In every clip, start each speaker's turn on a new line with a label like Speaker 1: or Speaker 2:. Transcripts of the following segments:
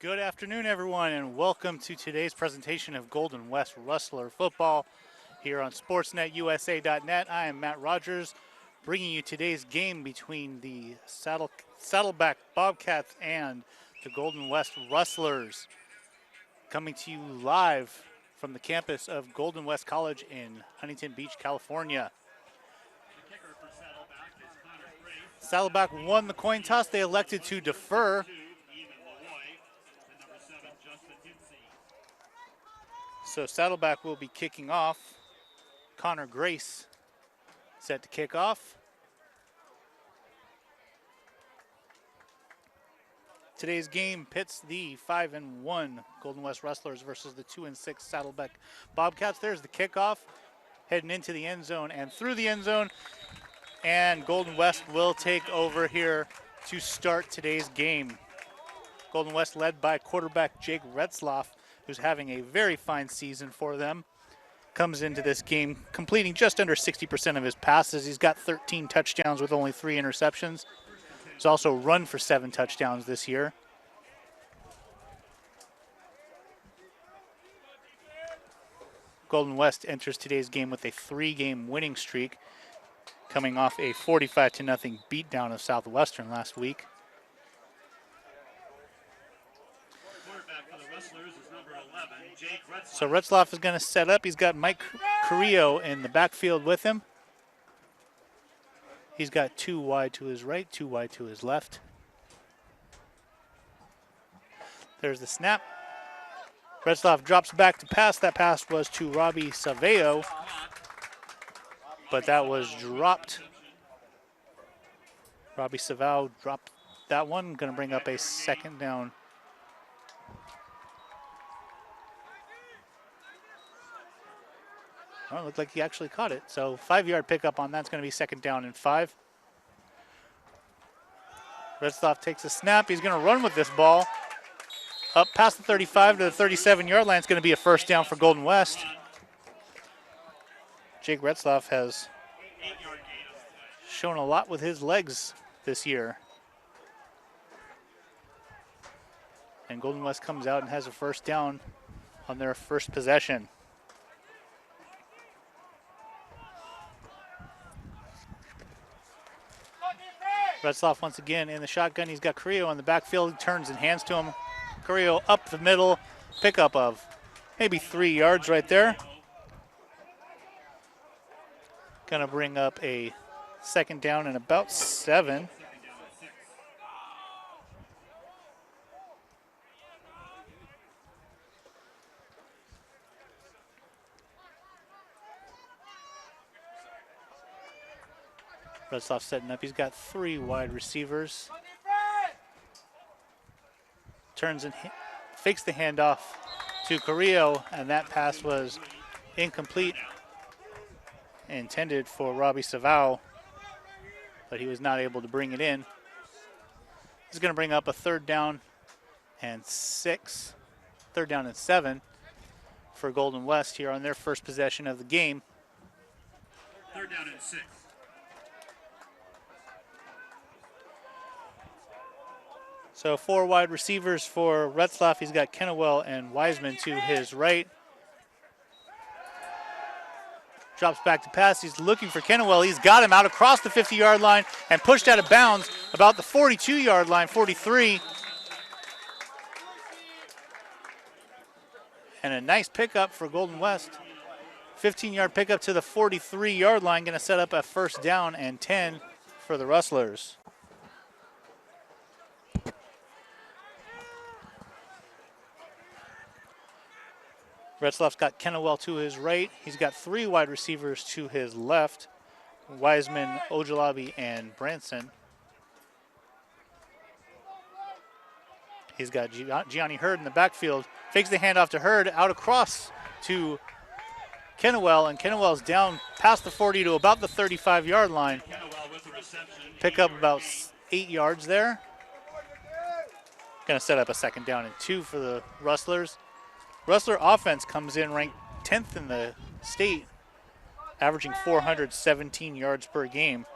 Speaker 1: Good afternoon, everyone, and welcome to today's presentation of Golden West Rustler football here on SportsNetUSA.net. I am Matt Rogers, bringing you today's game between the Saddleback Bobcats and the Golden West Rustlers. Coming to you live from the campus of Golden West College in Huntington Beach, California. Saddleback won the coin toss. They elected to defer. So Saddleback will be kicking off. Connor Grace set to kick off. Today's game pits the 5-1 Golden West Rustlers versus the 2-6 Saddleback Bobcats. There's the kickoff, heading into the end zone and through the end zone. And Golden West will take over here to start today's game. Golden West led by quarterback Jake Retzloff, who's having a very fine season for them. Comes into this game completing just under 60% of his passes. He's got 13 touchdowns with only 3 interceptions. He's also run for 7 touchdowns this year. Golden West enters today's game with a 3-game winning streak, coming off a 45-0 beatdown of Southwestern last week. So Retzloff is going to set up. He's got Mike Carrillo in the backfield with him. He's got 2 wide to his right, 2 wide to his left. There's the snap. Retzloff drops back to pass. That pass was to Robbie Saveo, but that was dropped. Robbie Saveo dropped that one. Going to bring up a second down. Well, it looked like he actually caught it. So 5-yard pickup on that's going to be second down and 5. Retzloff takes a snap. He's going to run with this ball. Up past the 35 to the 37-yard line. It's going to be a first down for Golden West. Jake Retzloff has shown a lot with his legs this year. And Golden West comes out and has a first down on their first possession. Retzloff once again in the shotgun. He's got Carrillo in the backfield. He turns and hands to him. Carrillo up the middle. Pickup of maybe 3 yards right there. Gonna bring up a second down and about 7. Retzloff setting up. He's got 3 wide receivers. Turns and fakes the handoff to Carrillo, and that pass was incomplete. Intended for Robbie Savao, but he was not able to bring it in. This is going to bring up a 3rd down and 6, 3rd down and 7 for Golden West here on their first possession of the game.
Speaker 2: 3rd down and 6.
Speaker 1: So 4 wide receivers for Retzloff. He's got Kennewell and Wiseman to his right. Drops back to pass. He's looking for Kennewell. He's got him out across the 50-yard line and pushed out of bounds about the 42-yard line, 43. And a nice pickup for Golden West. 15-yard pickup to the 43-yard line. Going to set up a first down and 10 for the Rustlers. Retzloff's got Kennewell to his right. He's got 3 wide receivers to his left. Wiseman, Ojalabi, and Branson. He's got Gianni Hurd in the backfield. Fakes the handoff to Hurd, out across to Kennewell, and Kennewell's down past the 40 to about the 35-yard line. Pick up about 8 yards there. Going to set up a second down and 2 for the Rustlers. Rustler offense comes in ranked 10th in the state, averaging 417 yards per game.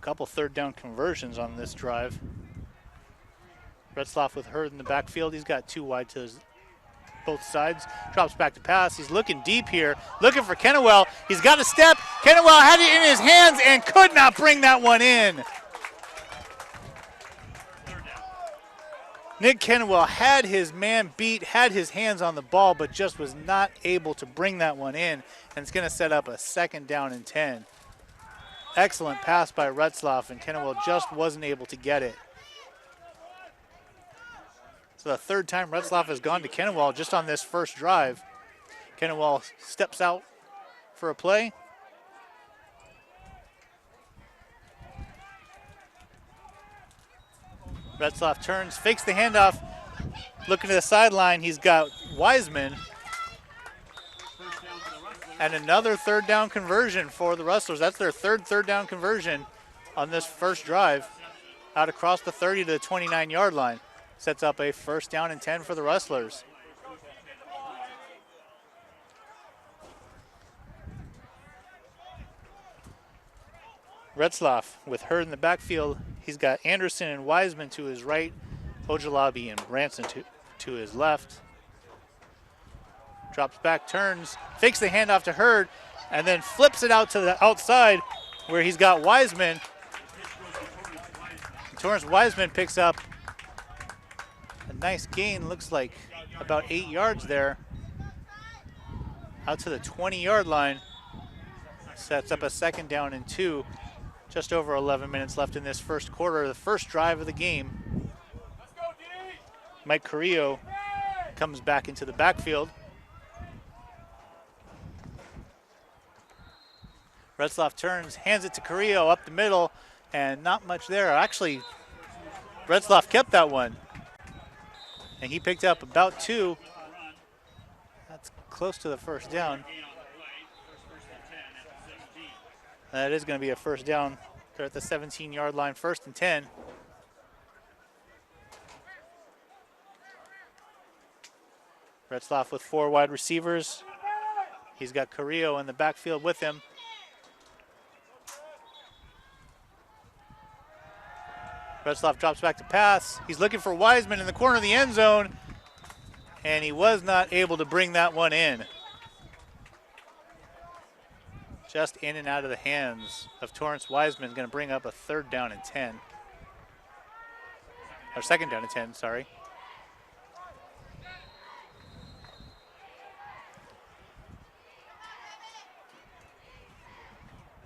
Speaker 1: A couple 3rd down conversions on this drive. Retzloff with Hurd in the backfield. He's got 2 wide to both sides. Drops back to pass. He's looking deep here, looking for Kennewell. He's got a step. Kennewell had it in his hands and could not bring that one in. Nick Kennewell had his man beat, had his hands on the ball, but just was not able to bring that one in, and it's going to set up a 2nd down and 10. Excellent pass by Retzloff, and Kennewell just wasn't able to get it. So the 3rd time Retzloff has gone to Kennewell just on this first drive. Kennewell steps out for a play. Retzloff turns, fakes the handoff, looking to the sideline. He's got Wiseman. And another 3rd down conversion for the Rustlers. That's their 3rd down conversion on this first drive. Out across the 30 to the 29-yard line. Sets up a 1st down and 10 for the Rustlers. Retzloff with Hurd in the backfield. He's got Anderson and Wiseman to his right, Ojalabi and Branson to his left. Drops back, turns, fakes the handoff to Hurd, and then flips it out to the outside where he's got Wiseman. Torrance Wiseman picks up a nice gain, looks like about 8 yards there. Out to the 20-yard line. Sets up a 2nd down and 2. Just over 11 minutes left in this first quarter, the first drive of the game. Mike Carrillo comes back into the backfield. Retzloff turns, hands it to Carrillo up the middle, and not much there. Actually, Retzloff kept that one, and he picked up about 2. That's close to the 1st down. That is going to be a 1st down. They're at the 17-yard line, 1st and 10. Retzloff with 4 wide receivers. He's got Carrillo in the backfield with him. Retzloff drops back to pass. He's looking for Wiseman in the corner of the end zone, and he was not able to bring that one in. Just in and out of the hands of Torrance Wiseman. Going to bring up a 3rd down and 10. Or 2nd down and 10, sorry.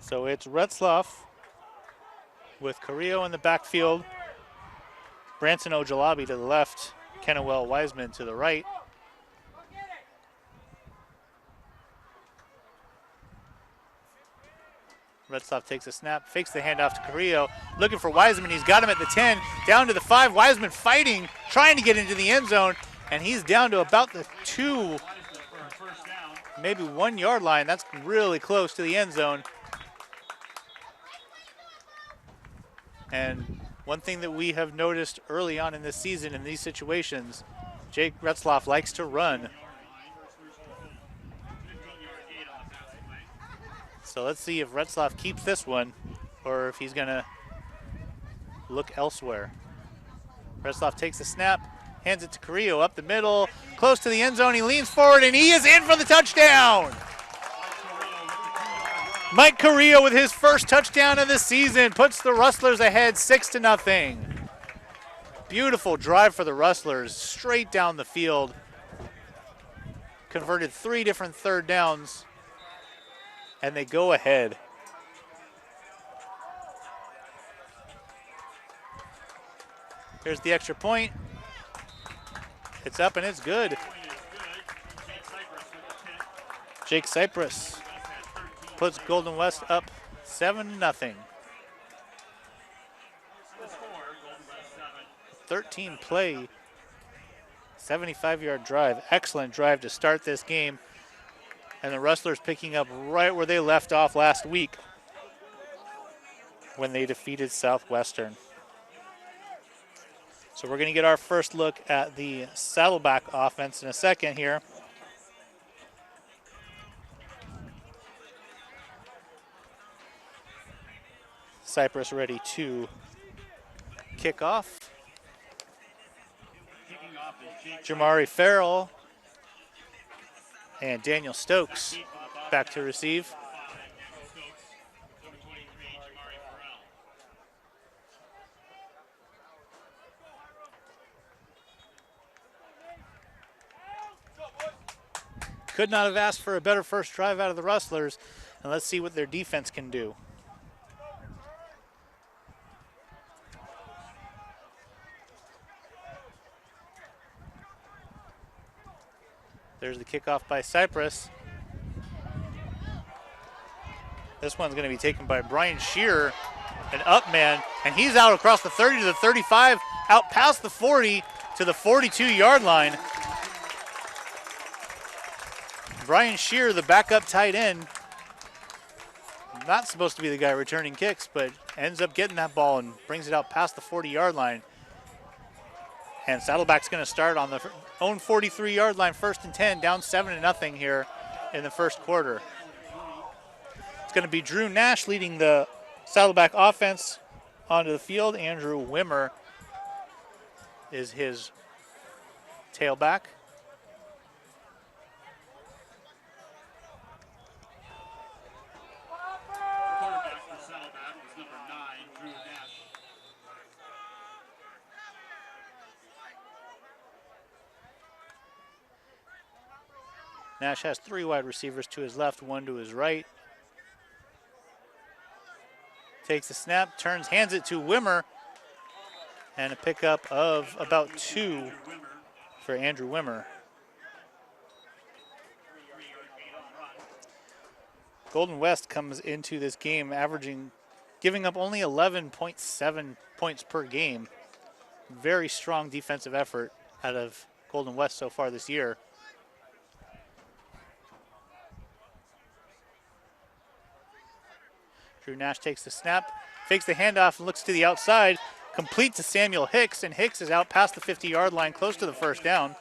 Speaker 1: So it's Retzloff with Carrillo in the backfield. Branson Ojalabi to the left. Kennewell Wiseman to the right. Retzloff takes a snap, fakes the handoff to Carrillo, looking for Wiseman. He's got him at the 10, down to the 5. Wiseman fighting, trying to get into the end zone, and he's down to about the 2, maybe 1 yard line. That's really close to the end zone. And one thing that we have noticed early on in this season in these situations, Jake Retzloff likes to run. So let's see if Retzloff keeps this one or if he's going to look elsewhere. Retzloff takes the snap, hands it to Carrillo up the middle, close to the end zone. He leans forward, and he is in for the touchdown. Mike Carrillo with his first touchdown of the season puts the Rustlers ahead 6-0. Beautiful drive for the Rustlers, straight down the field. Converted 3 different 3rd downs. And they go ahead. Here's the extra point. It's up and it's good. Jake Cypress puts Golden West up 7-0. 13 play, 75-yard drive. Excellent drive to start this game. And the Rustlers picking up right where they left off last week when they defeated Southwestern. So we're going to get our first look at the Saddleback offense in a second here. Cypress ready to kick off. Jamari Farrell and Daniel Stokes back to receive. Could not have asked for a better first drive out of the Rustlers, and let's see what their defense can do. There's the kickoff by Cypress. This one's going to be taken by Brian Shearer, an up man, and he's out across the 30 to the 35, out past the 40 to the 42-yard line. Brian Shearer, the backup tight end, not supposed to be the guy returning kicks, but ends up getting that ball and brings it out past the 40-yard line. And Saddleback's going to start on the own 43-yard line, 1st and 10, down 7-0 here in the first quarter. It's going to be Drew Nash leading the Saddleback offense onto the field. Andrew Wimmer is his tailback. Nash has 3 wide receivers to his left, 1 to his right. Takes the snap, turns, hands it to Wimmer, and a pickup of about 2 for Andrew Wimmer. Golden West comes into this game giving up only 11.7 points per game. Very strong defensive effort out of Golden West so far this year. Drew Nash takes the snap, fakes the handoff, and looks to the outside, complete to Samuel Hicks, and Hicks is out past the 50-yard line, close to the first down.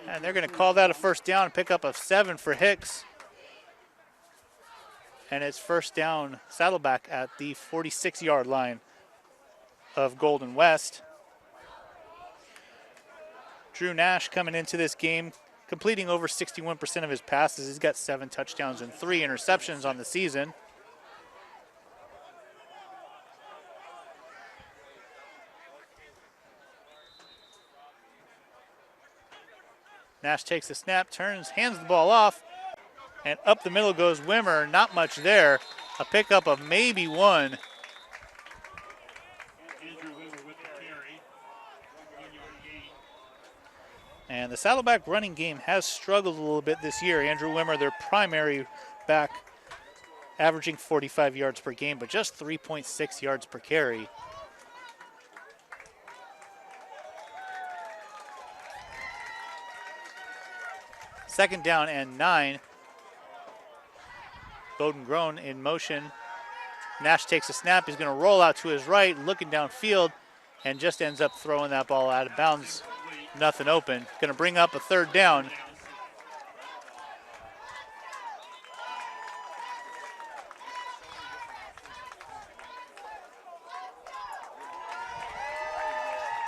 Speaker 1: And they're going to call that a first down, a pickup of 7 for Hicks. And it's first down, Saddleback at the 46-yard line of Golden West. Drew Nash coming into this game, completing over 61% of his passes. He's got 7 touchdowns and 3 interceptions on the season. Nash takes the snap, turns, hands the ball off, and up the middle goes Wimmer. Not much there. A pickup of maybe 1. And the Saddleback running game has struggled a little bit this year. Andrew Wimmer, their primary back, averaging 45 yards per game, but just 3.6 yards per carry. Second down and 9. Bowden Grown in motion. Nash takes a snap. He's going to roll out to his right, looking downfield, and just ends up throwing that ball out of bounds. Nothing open. Going to bring up a 3rd down.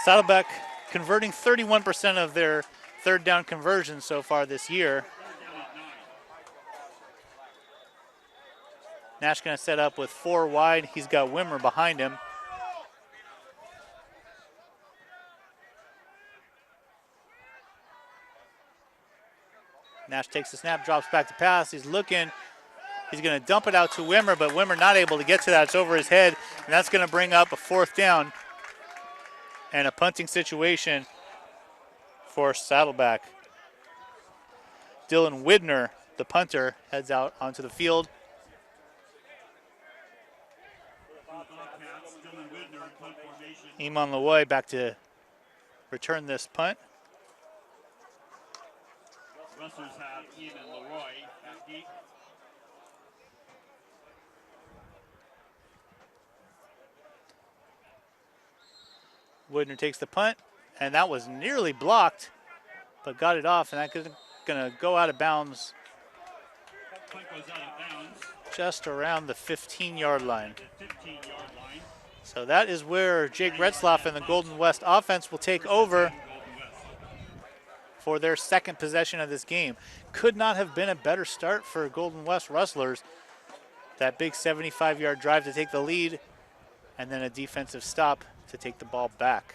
Speaker 1: Saddleback converting 31% of their 3rd down conversions so far this year. Nash going to set up with 4 wide. He's got Wimmer behind him. Nash takes the snap, drops back to pass. He's looking. He's going to dump it out to Wimmer, but Wimmer not able to get to that. It's over his head, and that's going to bring up a 4th down and a punting situation for Saddleback. Dylan Widner, the punter, heads out onto the field. Iman Lewoy back to return this punt.
Speaker 2: Rustlers have Ian and Leroy at deep.
Speaker 1: Widner takes the punt, and that was nearly blocked, but got it off, and that's going to go out of bounds.
Speaker 2: Punt goes out of bounds.
Speaker 1: Just around the 15-yard line.
Speaker 2: The 15-yard line.
Speaker 1: So that is where Jake Retzlaff and the Golden West offense will take over for their second possession of this game. Could not have been a better start for Golden West Rustlers. That big 75-yard drive to take the lead, and then a defensive stop to take the ball back.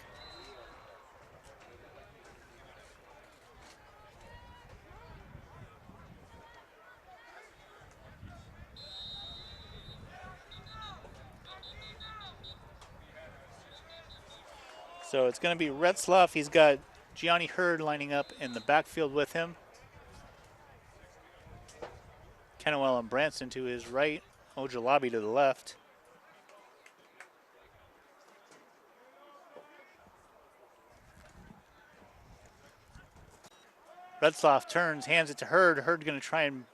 Speaker 1: So it's going to be Retzlaff. He's got Gianni Hurd lining up in the backfield with him. Kennewell and Branson to his right. Ojalabi to the left. Retzlaff turns, hands it to Hurd. Hurd going to try and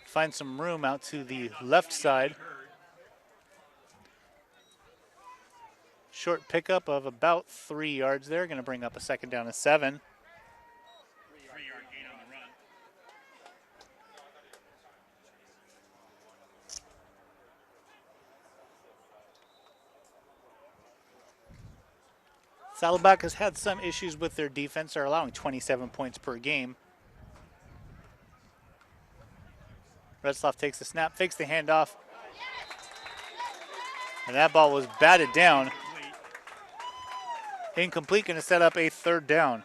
Speaker 1: find some room out to the left side. Short pickup of about 3 yards there. Going to bring up a second down and 7.
Speaker 2: 3-yard gain on the run.
Speaker 1: Saddleback has had some issues with their defense. They're allowing 27 points per game. Retzlaff takes the snap, fakes the handoff. And that ball was batted down. Incomplete, going to set up a third down.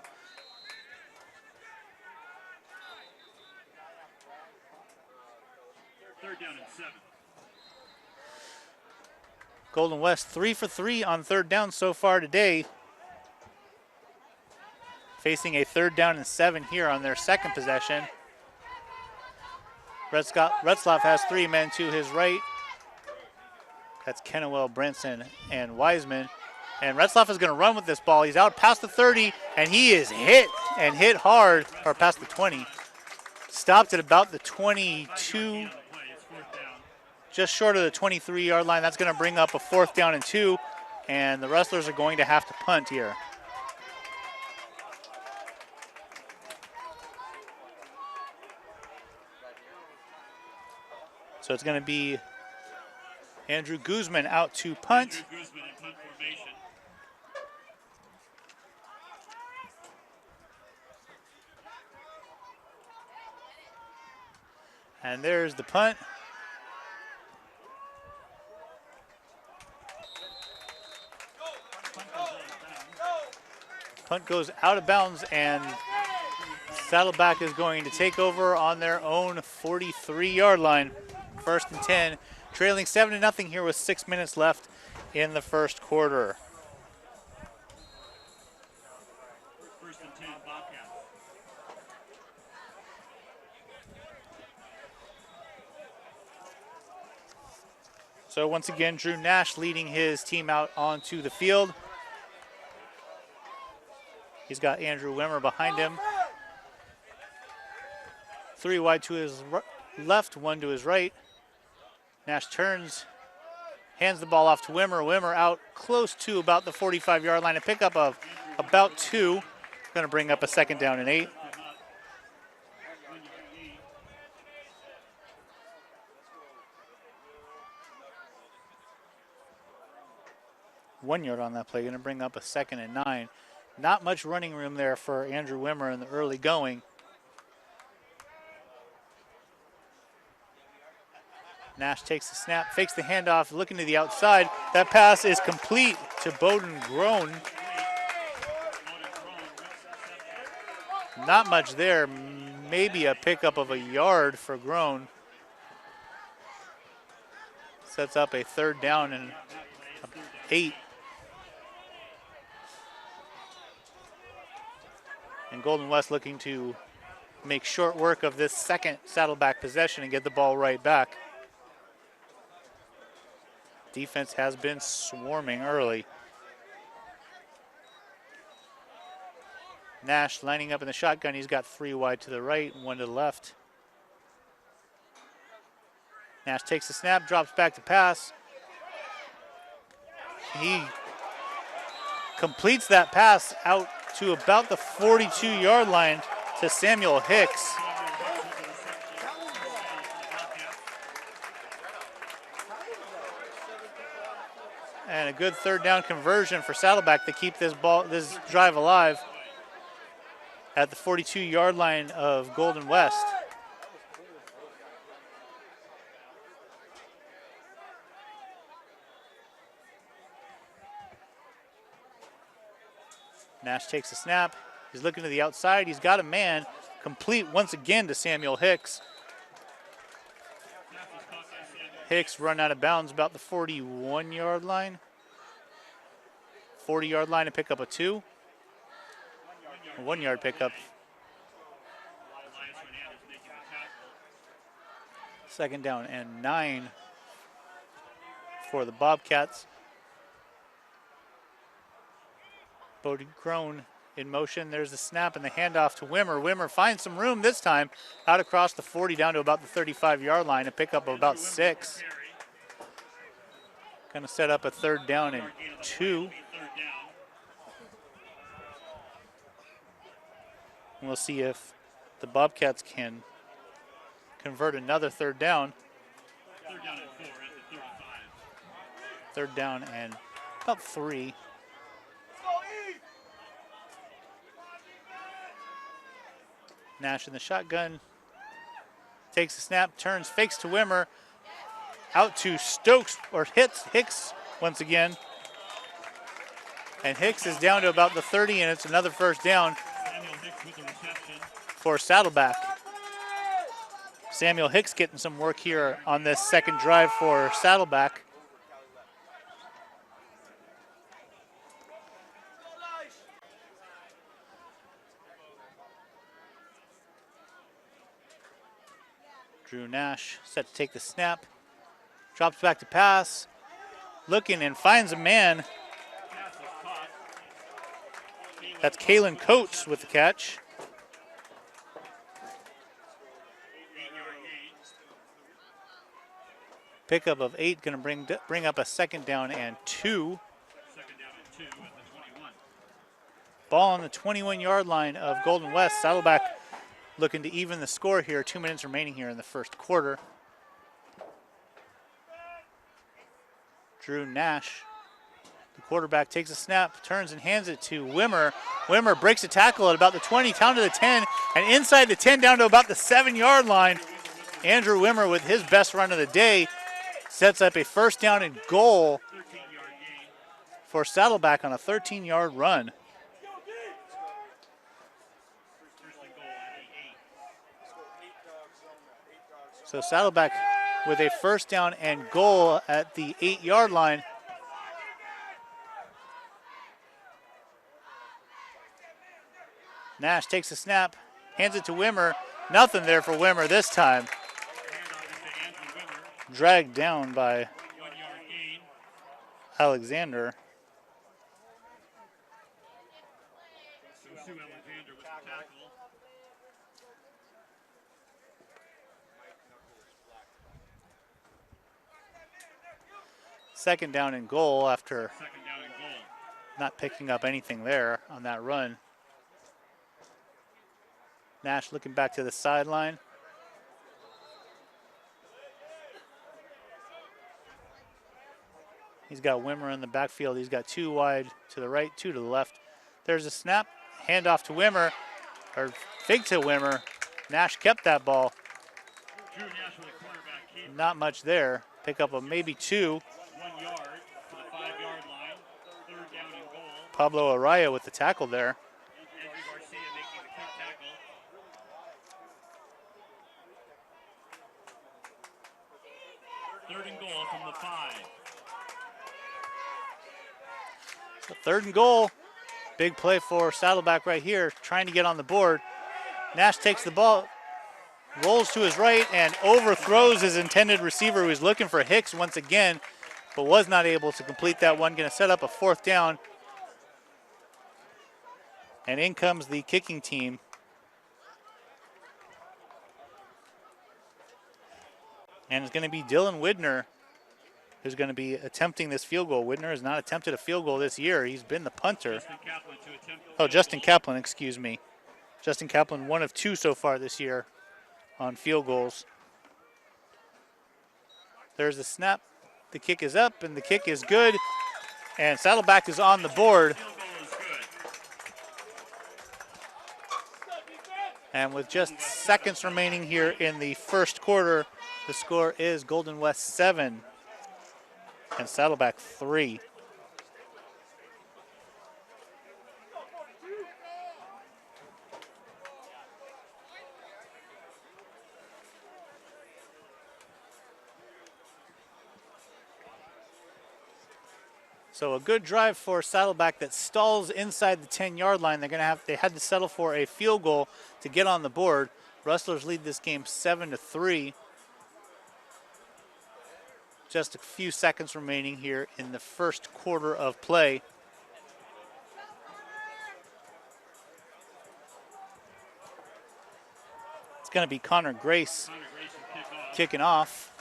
Speaker 2: Third down and 7.
Speaker 1: Golden West 3 for 3 on third down so far today. Facing a third down and 7 here on their second possession. Retzlaff has 3 men to his right. That's Kennewell, Branson, and Wiseman. And Retzlaff is going to run with this ball. He's out past the 30, and he is hit, and hit hard, or past the 20. Stopped at about the 22, just short of the 23-yard line. That's going to bring up a 4th down and 2, and the Rustlers are going to have to punt here. So it's going to be Andrew Guzman out to punt.
Speaker 2: Andrew Guzman in punt formation.
Speaker 1: And there's the punt. Punt goes out of bounds, and Saddleback is going to take over on their own 43-yard line. 1st and 10, trailing 7-0 here with 6 minutes left in the first quarter.
Speaker 2: 1st and 10, Bobcats.
Speaker 1: So once again, Drew Nash leading his team out onto the field. He's got Andrew Wimmer behind him. 3 wide to his left, 1 to his right. Nash turns, hands the ball off to Wimmer. Wimmer out close to about the 45-yard line. A pickup of about 2. Going to bring up a 2nd down and 8. One yard on that play. Going to bring up a 2nd and 9. Not much running room there for Andrew Wimmer in the early going. Nash takes the snap, fakes the handoff, looking to the outside. That pass is complete to Bowden Groen. Not much there, maybe a pickup of a yard for Groen. Sets up a 3rd down and 8. And Golden West looking to make short work of this second Saddleback possession and get the ball right back. Defense has been swarming early. Nash lining up in the shotgun. He's got 3 wide to the right, 1 to the left. Nash takes the snap, drops back to pass. He completes that pass out to about the 42-yard line to Samuel Hicks. And a good third down conversion for Saddleback to keep this drive alive at the 42-yard line of Golden West. Nash takes a snap. He's looking to the outside. He's got a man. Complete once again to Samuel Hicks. Hicks run out of bounds about the 41-yard line. 40-yard line to pick up a 2. A 1-yard pickup. Second down and 9 for the Bobcats. Bodie Crone in motion. There's the snap and the handoff to Wimmer. Wimmer finds some room this time out across the 40 down to about the 35-yard line. A pickup of about 6. Going to set up a third down and 2. We'll see if the Bobcats can convert another third down. Third down and about 3. Nash in the shotgun. Takes the snap, turns, fakes to Wimmer. Out to Stokes, or hits Hicks once again. And Hicks is down to about the 30, and it's another first down for Saddleback. Samuel Hicks getting some work here on this second drive for Saddleback. Drew Nash set to take the snap. Drops back to pass. Looking and finds a man. That's Kalen Coates with the catch. Pickup of 8, going to bring up a second down and 2. Ball on the 21-yard line of Golden West. Saddleback looking to even the score here. 2 minutes remaining here in the first quarter. Drew Nash, the quarterback, takes a snap, turns and hands it to Wimmer. Wimmer breaks a tackle at about the 20, down to the 10, and inside the 10 down to about the 7-yard line. Andrew Wimmer with his best run of the day sets up a first down and goal for Saddleback on a 13-yard run. So Saddleback with a first down and goal at the 8-yard line. Nash takes a snap, hands it to Wimmer. Nothing there for Wimmer this time. Dragged down by Alexander. Second down and goal after not picking up anything there on that run. Nash looking back to the sideline. He's got Wimmer in the backfield. He's got 2 wide to the right, 2 to the left. There's a snap, handoff to Wimmer, or fake to Wimmer. Nash kept that ball. Not much there. Pick up of maybe 2.
Speaker 2: 1 yard to the 5-yard line. Third down and goal.
Speaker 1: Pablo Araya with the tackle there.
Speaker 2: Andrew Garcia making the quick tackle. Third and goal from the 5.
Speaker 1: So third and goal. Big play for Saddleback right here, trying to get on the board. Nash takes the ball, rolls to his right, and overthrows his intended receiver who was looking for Hicks once again, but was not able to complete that one. Going to set up a fourth down. And in comes the kicking team. And it's going to be Dylan Widner who's going to be attempting this field goal. Widner has not attempted a field goal this year. He's been the punter. Justin Kaplan, excuse me. Justin Kaplan, 1 of 2 so far this year on field goals. There's the snap. The kick is up, and the kick is good. And Saddleback is on the board. And with just seconds remaining here in the first quarter, the score is Golden West 7 and Saddleback 3. So a good drive for Saddleback that stalls inside the 10-yard line. They had to settle for a field goal to get on the board. Rustlers lead this game 7-3. Just a few seconds remaining here in the first quarter of play. It's going to be Connor Grace kicking off.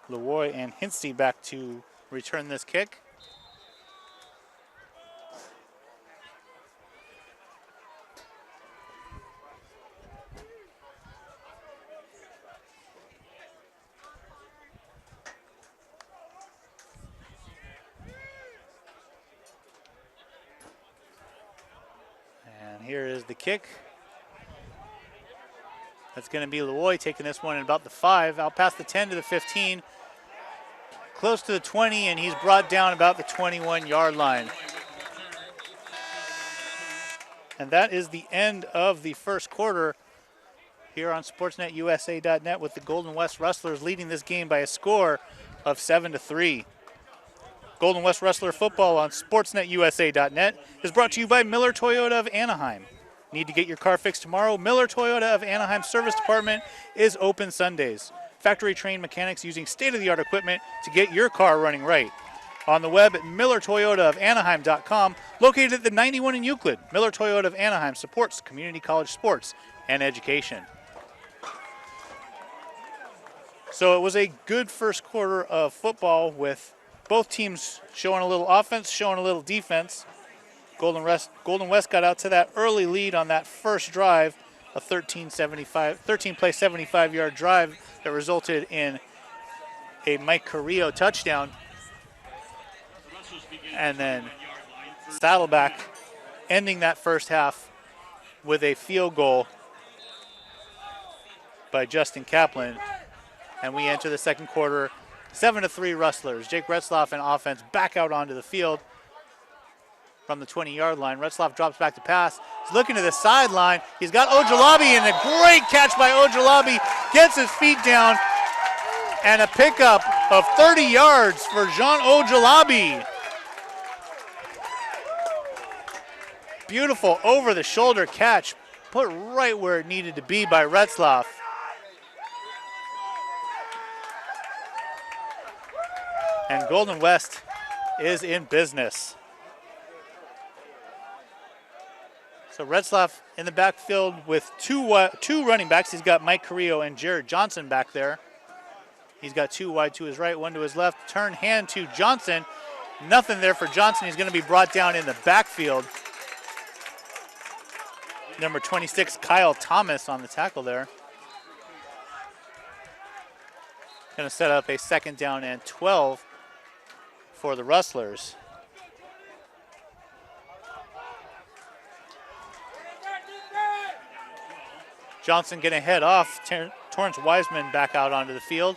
Speaker 1: Leroy and Hinsty back to return this kick. And here is the kick. That's going to be Leroy taking this one at about the 5, out past the 10 to the 15. Close to the 20, and he's brought down about the 21-yard line. And that is the end of the first quarter here on SportsNetUSA.net, with the Golden West Rustlers leading this game by a score of 7-3. Golden West Rustler football on SportsNetUSA.net is brought to you by Miller Toyota of Anaheim. Need to get your car fixed tomorrow? Miller Toyota of Anaheim Service Department is open Sundays. Factory-trained mechanics using state-of-the-art equipment to get your car running right. On the web at MillerToyotaofAnaheim.com, located at the 91 in Euclid. Miller Toyota of Anaheim supports community college sports and education. So it was a good first quarter of football with both teams showing a little offense, showing a little defense. Golden West got out to that early lead on that first drive, a 13-play 75-yard drive that resulted in a Mike Carrillo touchdown. And then Saddleback ending that first half with a field goal by Justin Kaplan. And we enter the second quarter, 7-3 Rustlers. Jake Retzloff and offense back out onto the field from the 20-yard line. Retzloff drops back to pass. He's looking to the sideline. He's got Ojalabi, and a great catch by Ojalabi. Gets his feet down, and a pickup of 30 yards for Jean Ojalabi. Beautiful over-the-shoulder catch, put right where it needed to be by Retzloff. And Golden West is in business. So Retzloff in the backfield with two running backs. He's got Mike Carrillo and Jared Johnson back there. He's got two wide to his right, one to his left. Turn hand to Johnson. Nothing there for Johnson. He's going to be brought down in the backfield. Number 26, Kyle Thomas on the tackle there. Going to set up a 2nd down and 12 for the Rustlers. Johnson going to head off. Torrance Wiseman back out onto the field.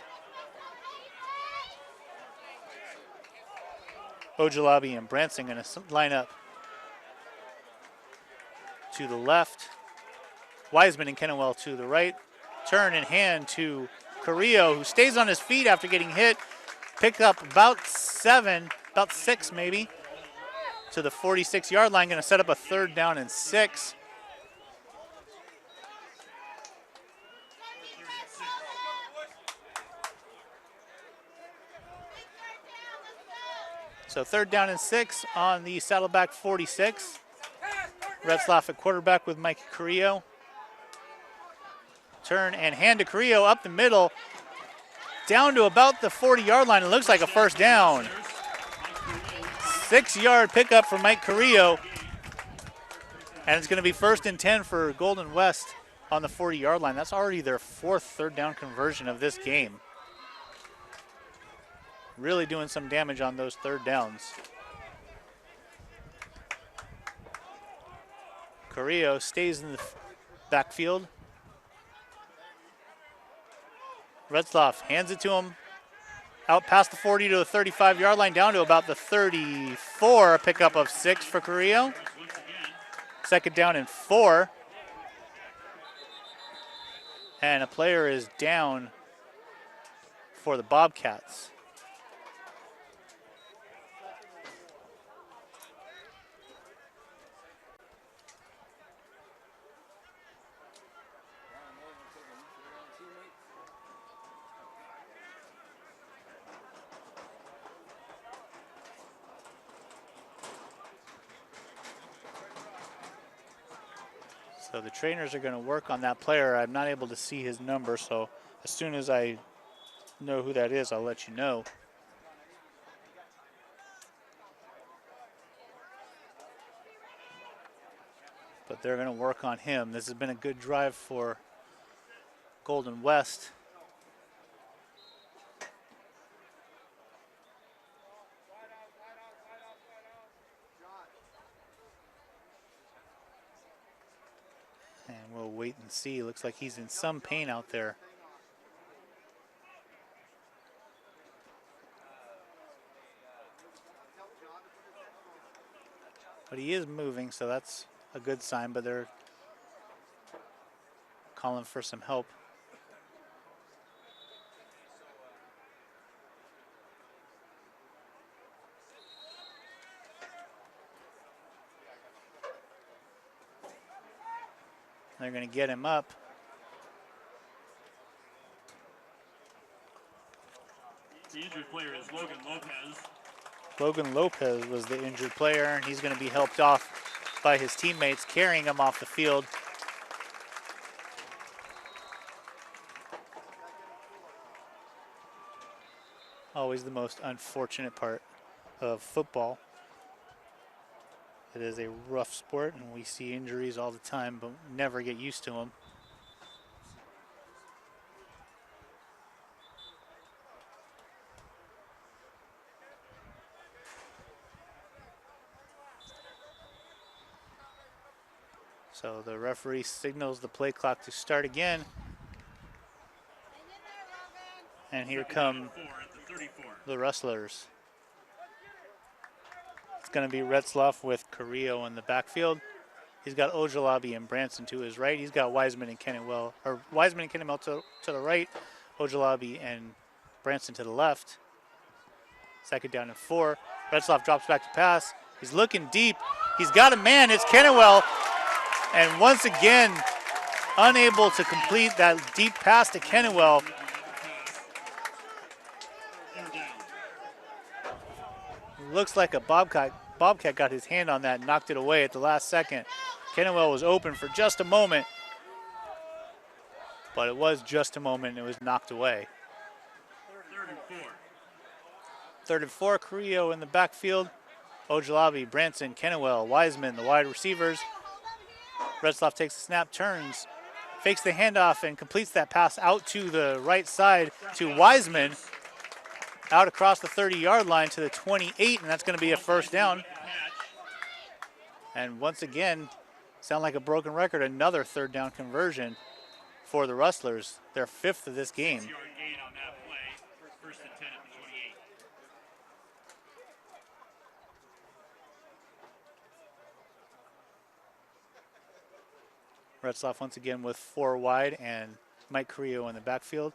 Speaker 1: Ojalabi and Branson going to line up to the left. Wiseman and Kennewell to the right. Turn and hand to Carrillo, who stays on his feet after getting hit. Picked up about 6 maybe, to the 46-yard line. Going to set up a 3rd down and 6. So 3rd down and 6 on the Saddleback 46. Retzloff at quarterback with Mike Carrillo. Turn and hand to Carrillo up the middle, down to about the 40-yard line. It looks like a 1st down. 6-yard pickup for Mike Carrillo. And it's going to be 1st and 10 for Golden West on the 40-yard line. That's already their 4th 3rd down conversion of this game. really doing some damage on those third downs. Carrillo stays in the backfield. Retzloff hands it to him. Out past the 40 to the 35-yard line, down to about the 34. A pickup of 6 for Carrillo. Second down and 4. And a player is down for the Bobcats. So the trainers are going to work on that player. I'm not able to see his number, so as soon as I know who that is, I'll let you know. But they're going to work on him. This has been a good drive for Golden West. And we'll wait and see. Looks like he's in some pain out there. But he is moving, so that's a good sign, but they're calling for some help. They're going to get him up.
Speaker 2: The injured player is Logan Lopez.
Speaker 1: Logan Lopez was the injured player, and he's going to be helped off by his teammates carrying him off the field. Always the most unfortunate part of football. It is a rough sport, and we see injuries all the time, but never get used to them. So the referee signals the play clock to start again. And here come the Rustlers. It's going to be Retzloff with Carrillo in the backfield. He's got Ojalabi and Branson to his right. He's got Wiseman and Kennewell, or Wiseman and Kennewell to the right, Ojalabi and Branson to the left. Second down and 4. Retzloff drops back to pass. He's looking deep. He's got a man. It's Kennewell. And once again, unable to complete that deep pass to Kennewell. Looks like a Bobcat got his hand on that and knocked it away at the last second. Kennewell was open for just a moment, but it was just a moment and it was knocked away. Third and 4, Carrillo in the backfield. Ojalabi, Branson, Kennewell, Wiseman, the wide receivers. Retzloff takes the snap, turns, fakes the handoff, and completes that pass out to the right side to Wiseman. Out across the 30-yard line to the 28, and that's going to be a first down. And once again, sound like a broken record, another third down conversion for the Rustlers, their 5th of this game. Retzloff once again with 4 wide and Mike Carrillo in the backfield.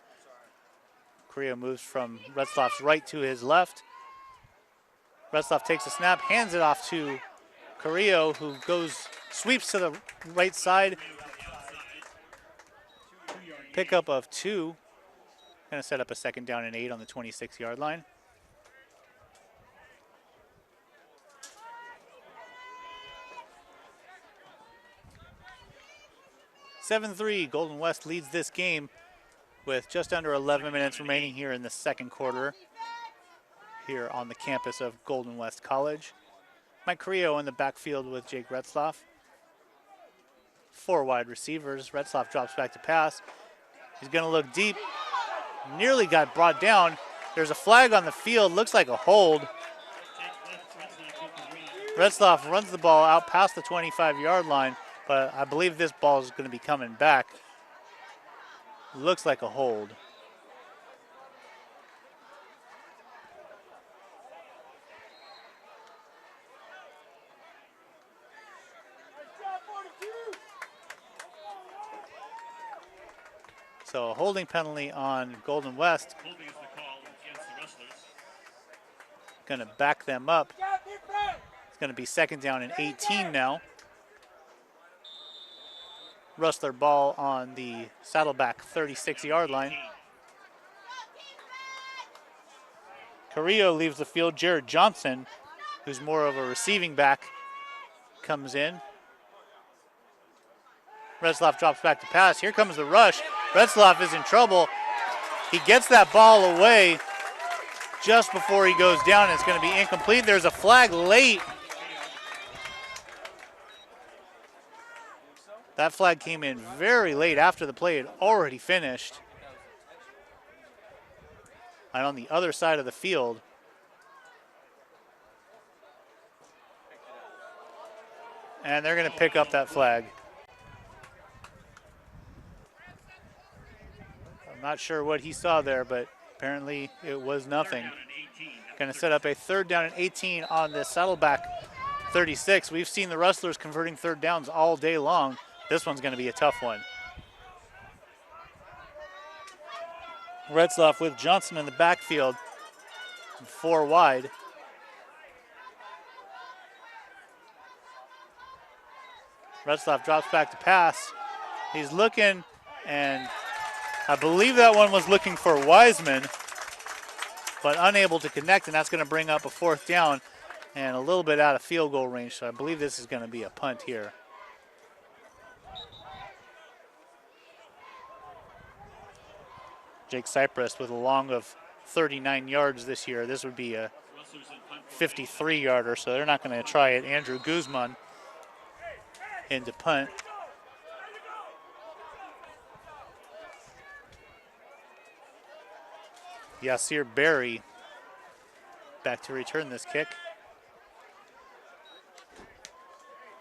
Speaker 1: Carrillo moves from Retzloff's right to his left. Retzloff takes a snap, hands it off to Carrillo, who sweeps to the right side. Pickup of 2. Going to set up a second down and 8 on the 26-yard line. (7-3). Golden West leads this game with just under 11 minutes remaining here in the second quarter here on the campus of Golden West College. Mike Carrillo in the backfield with Jake Retzloff. 4 wide receivers. Retzloff drops back to pass. He's going to look deep. Nearly got brought down. There's a flag on the field, looks like a hold. Retzloff runs the ball out past the 25-yard line, but I believe this ball is going to be coming back. Looks like a hold. So a holding penalty on Golden West.
Speaker 2: Holding is the call against the Rustlers.
Speaker 1: Going to back them up. It's going to be second down and 18 now. Rustler ball on the Saddleback 36-yard line. Carrillo leaves the field. Jared Johnson, who's more of a receiving back, comes in. Retzloff drops back to pass. Here comes the rush. Retzloff is in trouble. He gets that ball away just before he goes down. It's going to be incomplete. There's a flag late. That flag came in very late after the play had already finished. And on the other side of the field. And they're going to pick up that flag. I'm not sure what he saw there, but apparently it was nothing. Going to set up a third down and 18 on the Saddleback 36. We've seen the Rustlers converting third downs all day long. This one's going to be a tough one. Retzloff with Johnson in the backfield. 4 wide. Retzloff drops back to pass. He's looking, and I believe that one was looking for Wiseman, but unable to connect, and that's going to bring up a fourth down and a little bit out of field goal range. So I believe this is going to be a punt here. Jake Cypress with a long of 39 yards this year. This would be a 53-yarder, so they're not going to try it. Andrew Guzman into punt. Yasir Berry back to return this kick.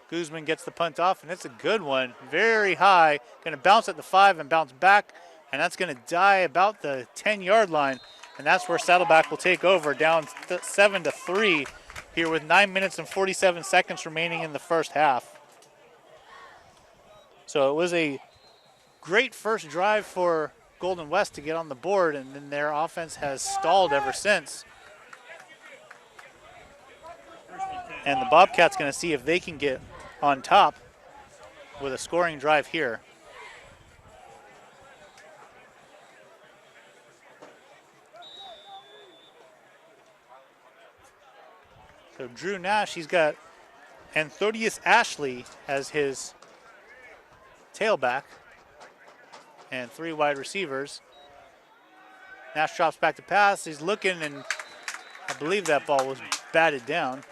Speaker 1: Guzman gets the punt off, and it's a good one. Very high. Going to bounce at the 5 and bounce back, and that's going to die about the 10-yard line, and that's where Saddleback will take over, down 7-3 here with 9 minutes and 47 seconds remaining in the first half. So it was a great first drive for Golden West to get on the board, and then their offense has stalled ever since. And the Bobcats going to see if they can get on top with a scoring drive here. So Drew Nash, he's got Anthodius Ashley as his tailback and 3 wide receivers. Nash drops back to pass. He's looking, and I believe that ball was batted down.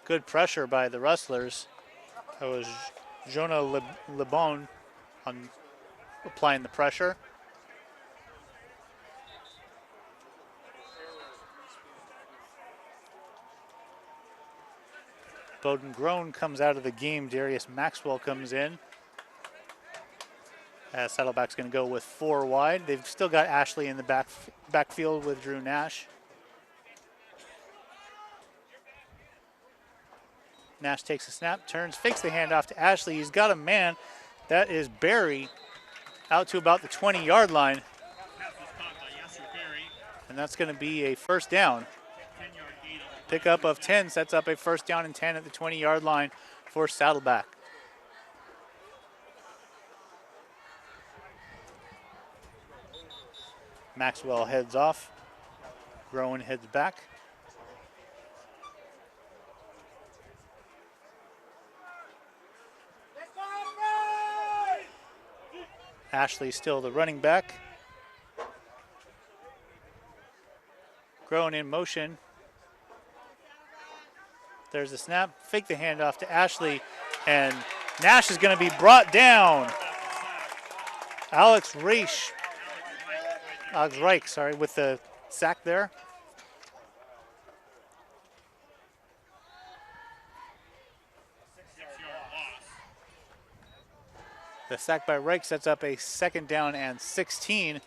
Speaker 1: Good pressure by the Rustlers. That was Jonah Lebon on applying the pressure. Bowden Groen comes out of the game. Darius Maxwell comes in. Saddleback's going to go with 4 wide. They've still got Ashley in the backfield with Drew Nash. Nash takes a snap, turns, fakes the handoff to Ashley. He's got a man. That is Barry out to about the 20-yard line. And that's going to be a first down. Pickup of 10 sets up a first down and 10 at the 20-yard line for Saddleback. Maxwell heads off. Groen heads back. Ashley still the running back. Groen in motion. There's the snap, fake the handoff to Ashley, and Nash is going to be brought down. Alex Reich, sorry, with the sack there. The sack by Reich sets up a 2nd down and 16.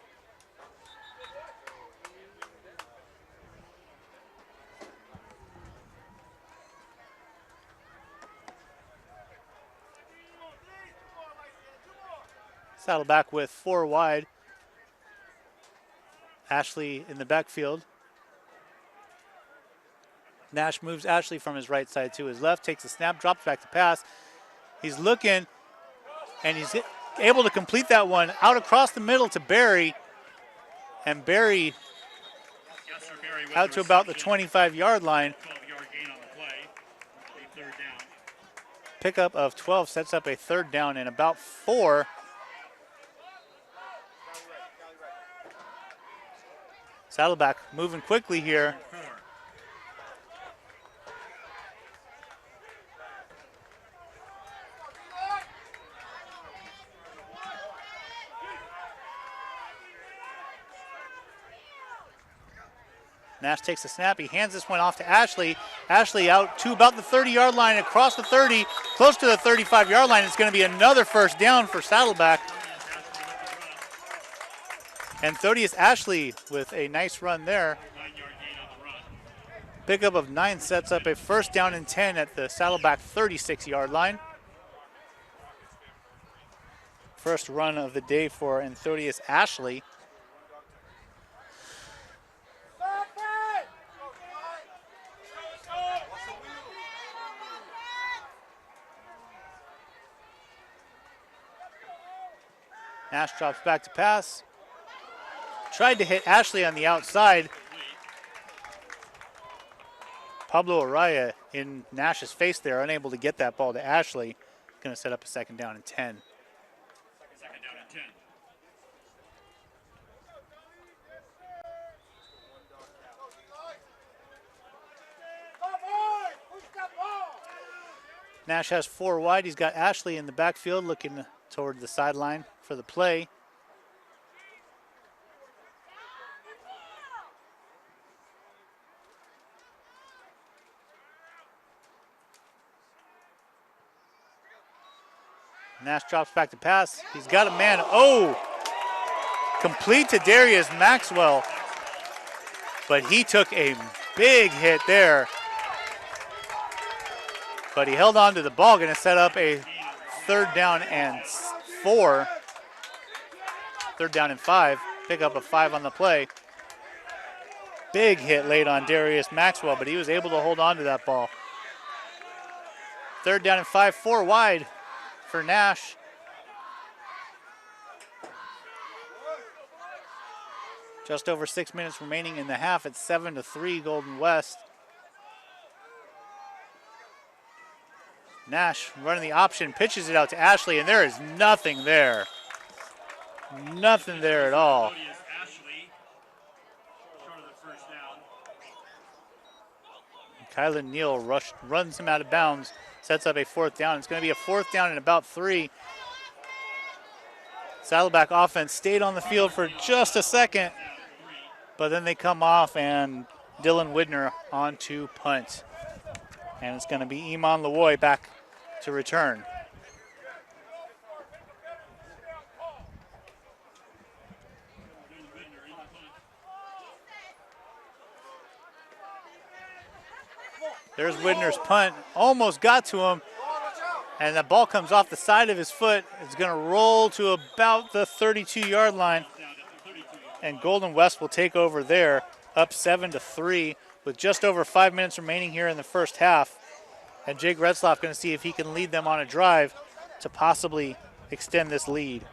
Speaker 1: Saddleback with 4 wide. Ashley in the backfield. Nash moves Ashley from his right side to his left, takes a snap, drops back to pass. He's looking, and he's able to complete that one out across the middle to Barry. And Barry out to about the 25-yard line.
Speaker 2: 12-yard gain on the play. A 3rd down.
Speaker 1: Pickup of 12 sets up a 3rd down and about 4. Saddleback moving quickly here. Nash takes a snap. He hands this one off to Ashley. Ashley out to about the 30-yard line, across the 30, close to the 35-yard line. It's going to be another 1st down for Saddleback. And Thodius Ashley with a nice run there.
Speaker 2: 9-yard gain on the run.
Speaker 1: Pickup of 9 sets up a 1st down and 10 at the Saddleback 36-yard line. First run of the day for Anthodius Ashley. Nash drops back to pass. Tried to hit Ashley on the outside. Pablo Araya in Nash's face there, unable to get that ball to Ashley. Going to set up a 2nd down and 10.
Speaker 2: 2nd down and 10.
Speaker 1: Nash has 4 wide. He's got Ashley in the backfield looking toward the sideline for the play. Nash drops back to pass. He's got a man. Oh! Complete to Darius Maxwell. But he took a big hit there. But he held on to the ball. Going to set up a 3rd down and 4. 3rd down and 5. Pick up a 5 on the play. Big hit late on Darius Maxwell, but he was able to hold on to that ball. 3rd down and 5, 4 wide for Nash. Just over 6 minutes remaining in the half. It's 7-3 Golden West. Nash running the option, pitches it out to Ashley, and there is nothing there. Nothing there at all. Kylan Neal runs him out of bounds, sets up a 4th down. It's going to be a 4th down and about 3. Saddleback offense stayed on the field for just a second, but then they come off and Dylan Widner on to punt. And it's going to be Iman Lewoy back to return. There's Widner's punt. Almost got to him. And the ball comes off the side of his foot. It's going to roll to about the 32-yard line. And Golden West will take over there, up 7-3 with just over 5 minutes remaining here in the first half. And Jake Retzlaff going to see if he can lead them on a drive to possibly extend this lead.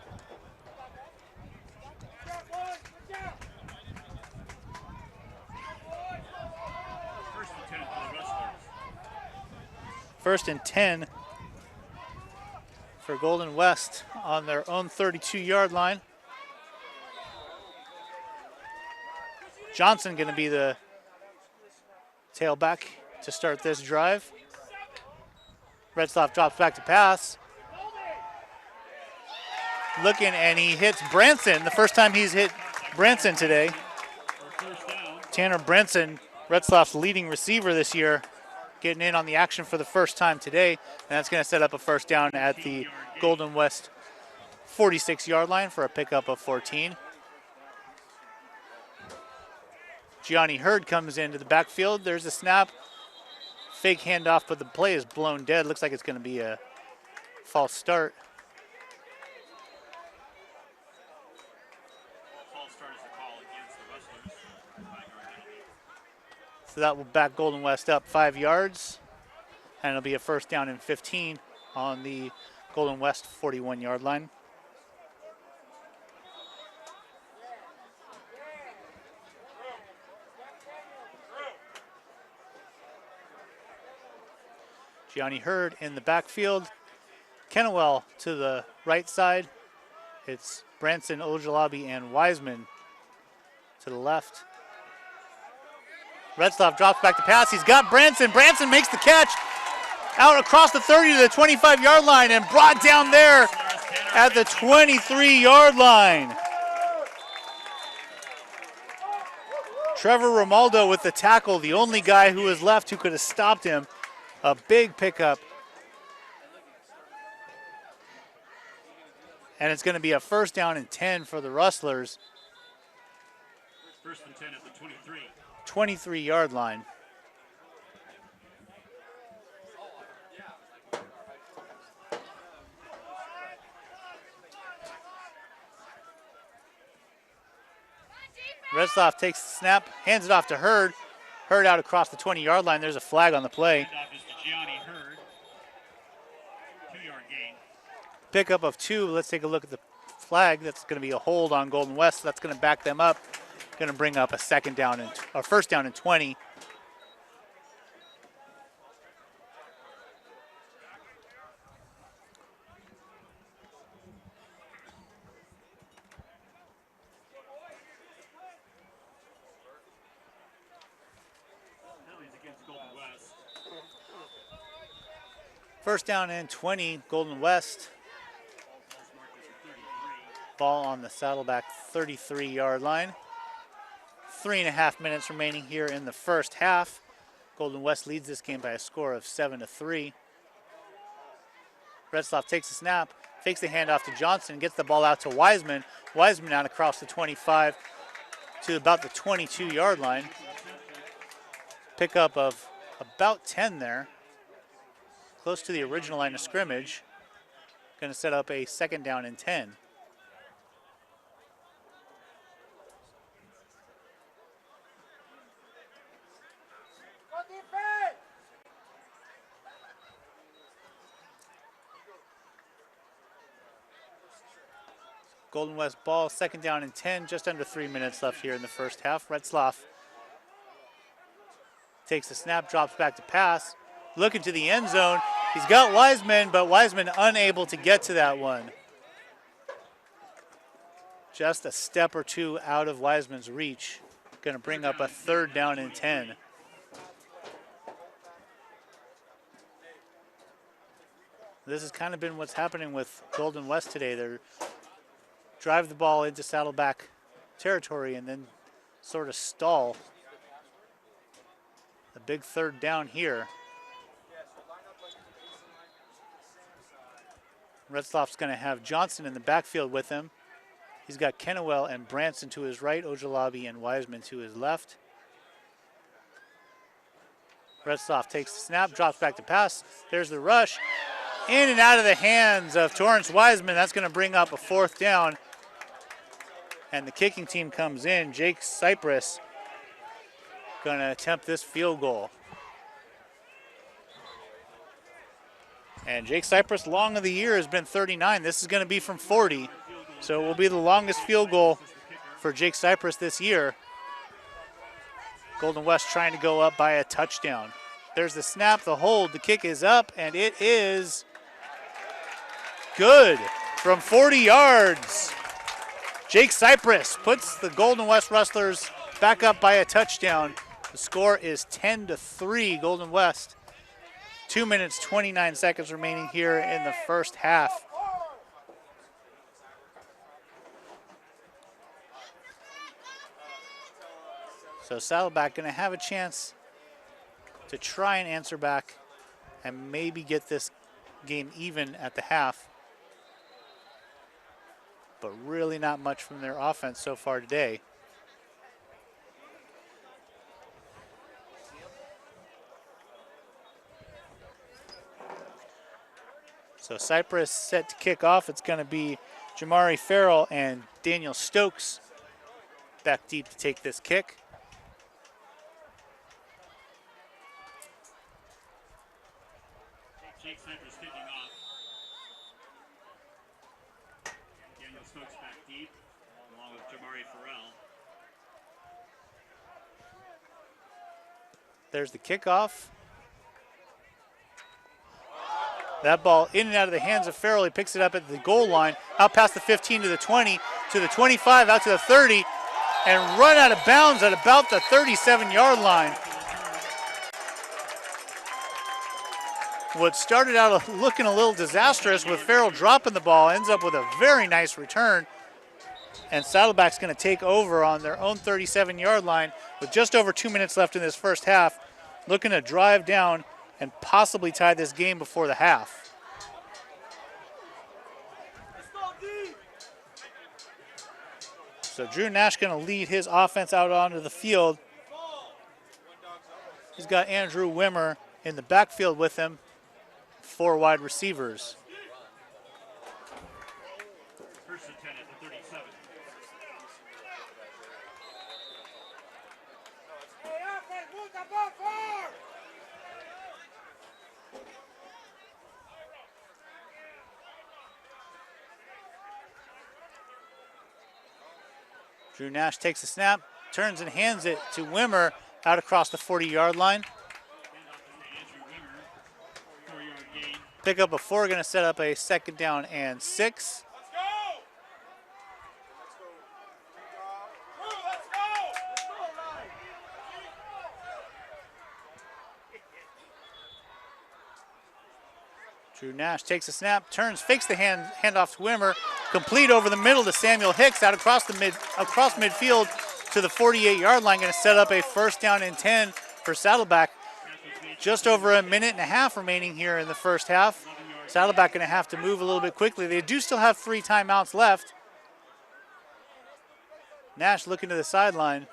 Speaker 1: First and 10 for Golden West on their own 32-yard line. Johnson going to be the tailback to start this drive. Retzlaff drops back to pass. looking, and he hits Branson. The first time he's hit Branson today. Tanner Branson, Retzlaff's leading receiver this year, getting in on the action for the first time today, and that's going to set up a first down at the Golden West 46-yard line for a pickup of 14. Gianni Hurd comes into the backfield. There's a snap. Fake handoff, but the play is blown dead. Looks like it's going to be a false start. So that will back Golden West up 5 yards, and it'll be a first down and 15 on the Golden West 41-yard line. Gianni Hurd in the backfield. Kennewell to the right side. It's Branson, Ojalabi, and Wiseman to the left. Retzlaff drops back to pass. He's got Branson. Branson makes the catch out across the 30 to the 25-yard line and brought down there at the 23-yard line. Trevor Romaldo with the tackle, the only guy who was left who could have stopped him. A big pickup. And it's going to be a first down and 10 for the Rustlers.
Speaker 2: First and 10 at the 23.
Speaker 1: 23-yard line. Retzlaff takes the snap, hands it off to Hurd. Hurd out across the 20-yard line. There's a flag on the play. Pickup of 2. Let's take a look at the flag. That's going to be a hold on Golden West. That's going to back them up. Going to bring up a second down and or first down and 20. First down and 20, Golden West. Ball on the Saddleback 33-yard line. 3.5 minutes remaining here in the first half. Golden West leads this game by a score of 7-3. Retzlaff takes the snap, fakes the handoff to Johnson, gets the ball out to Wiseman. Wiseman out across the 25 to about the 22-yard line. Pickup of about 10 there. Close to the original line of scrimmage. Going to set up a second down and 10. Golden West ball, second down and 10, just under 3 minutes left here in the first half. Retzlaff takes the snap, drops back to pass, looking to the end zone. He's got Wiseman, but Wiseman unable to get to that one. Just a step or two out of Wiseman's reach. Going to bring up a third down and 10. This has kind of been what's happening with Golden West today. They're drive the ball into Saddleback territory and then sort of stall. A big third down here. Retzlaff's going to have Johnson in the backfield with him. He's got Kennewell and Branson to his right, Ojalabi and Wiseman to his left. Retzlaff takes the snap, drops back to pass. There's the rush. In and out of the hands of Torrance Wiseman. That's going to bring up a fourth down. And the kicking team comes in. Jake Cypress going to attempt this field goal. And Jake Cypress, long of the year, has been 39. This is going to be from 40. So it will be the longest field goal for Jake Cypress this year. Golden West trying to go up by a touchdown. There's the snap, the hold, the kick is up, and it is good from 40 yards. Jake Cypress puts the Golden West Rustlers back up by a touchdown. The score is 10-3 Golden West. 2 minutes, 29 seconds remaining here in the first half. So Saddleback going to have a chance to try and answer back and maybe get this game even at the half. But really not much from their offense so far today. So Cypress set to kick off. It's going to be Jamari Farrell and Daniel Stokes back deep to take this kick.
Speaker 2: Jake Cypress kicking off. Daniel Stokes back deep, along with Jamari Farrell.
Speaker 1: There's the kickoff. That ball in and out of the hands of Farrell. He picks it up at the goal line, out past the 15 to the 20, to the 25, out to the 30, and run out of bounds at about the 37-yard line. What started out looking a little disastrous with Farrell dropping the ball ends up with a very nice return. And Saddleback's going to take over on their own 37-yard line with just over 2 minutes left in this first half, looking to drive down and possibly tie this game before the half. So Drew Nash going to lead his offense out onto the field. He's got Andrew Wimmer in the backfield with him, 4 wide receivers.
Speaker 2: First and 10 at the 37.
Speaker 1: Drew Nash takes a snap, turns and hands it to Wimmer out across the 40-yard line. Pick up a 4, going to set up a 2nd down and 6. Drew Nash takes a snap, turns, fakes the handoff to Wimmer, complete over the middle to Samuel Hicks, out across midfield to the 48-yard line, going to set up a 1st down and 10 for Saddleback. Just over a minute and a half remaining here in the first half. Saddleback going to have to move a little bit quickly. They do still have 3 timeouts left. Nash looking to the sideline.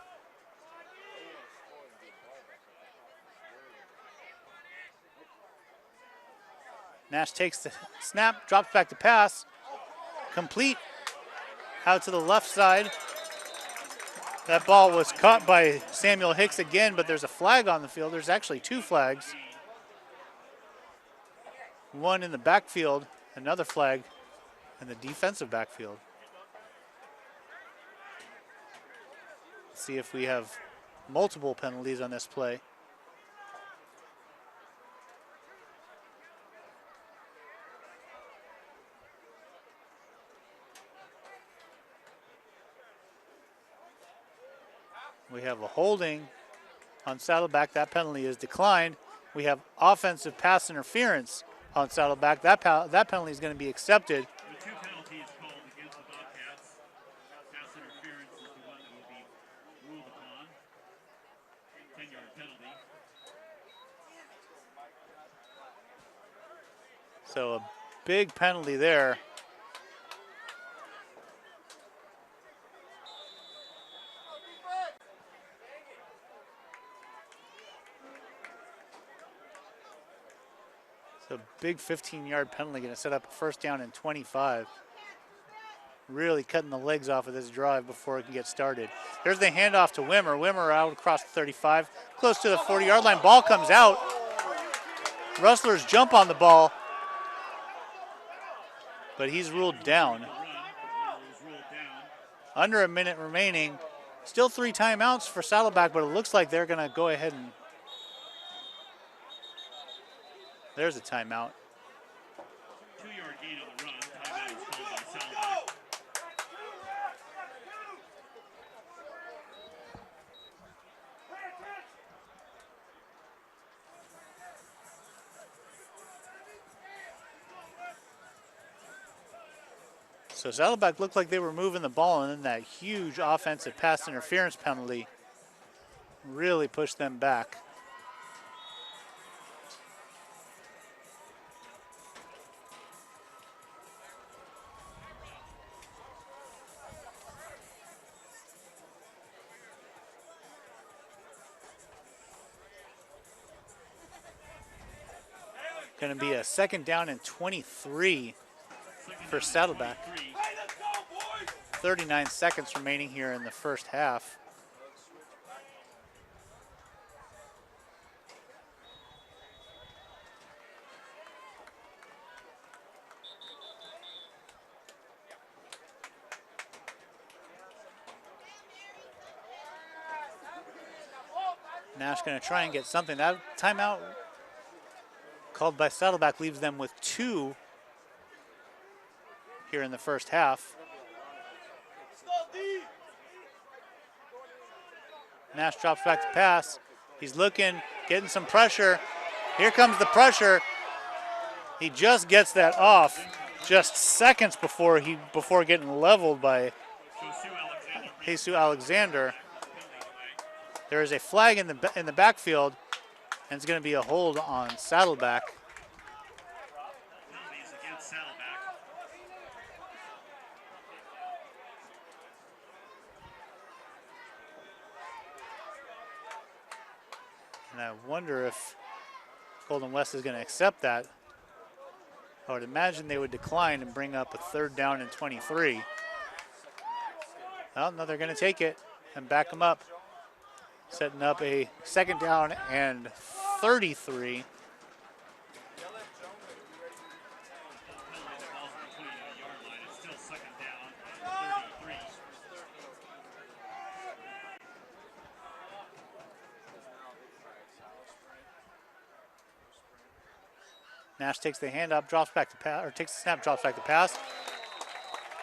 Speaker 1: Nash takes the snap, drops back to pass. Complete out to the left side. That ball was caught by Samuel Hicks again, but there's a flag on the field. There's actually 2 flags. One in the backfield, another flag in the defensive backfield. Let's see if we have multiple penalties on this play. We have a holding on Saddleback. That penalty is declined. We have offensive pass interference on Saddleback. That penalty is going to be accepted.
Speaker 2: There are 2 penalties called against the Bobcats. Pass interference is the one that will be ruled upon. 10-yard penalty.
Speaker 1: So a big penalty there. So big 15-yard penalty, going to set up a 1st down and 25. Really cutting the legs off of this drive before it can get started. There's the handoff to Wimmer. Wimmer out across the 35, close to the 40-yard line. Ball comes out. Rustlers jump on the ball, but he's ruled down. Under a minute remaining. Still 3 timeouts for Saddleback, but it looks like they're going to go ahead and... There's a timeout.
Speaker 2: 2-yard gain on the run. Timeout is called by Saddleback.
Speaker 1: So Saddleback looked like they were moving the ball, and then that huge offensive pass interference penalty really pushed them back. Going to be a 2nd down and 23 for Saddleback. 39 seconds remaining here in the first half. Nash going to try and get something. That timeout called by Saddleback leaves them with 2 here in the first half. Nash drops back to pass. He's looking, getting some pressure. Here comes the pressure. He just gets that off just seconds before getting leveled by Jesus Alexander. There is a flag in the backfield, and it's going to be a hold on Saddleback.
Speaker 2: Penalties against Saddleback.
Speaker 1: And I wonder if Golden West is going to accept that. I would imagine they would decline and bring up a 3rd down and 23. Well, no, they're going to take it and back them up. Setting up a 2nd down and 33. Nash takes the handoff, drops back to pass, or takes the snap, drops back to pass.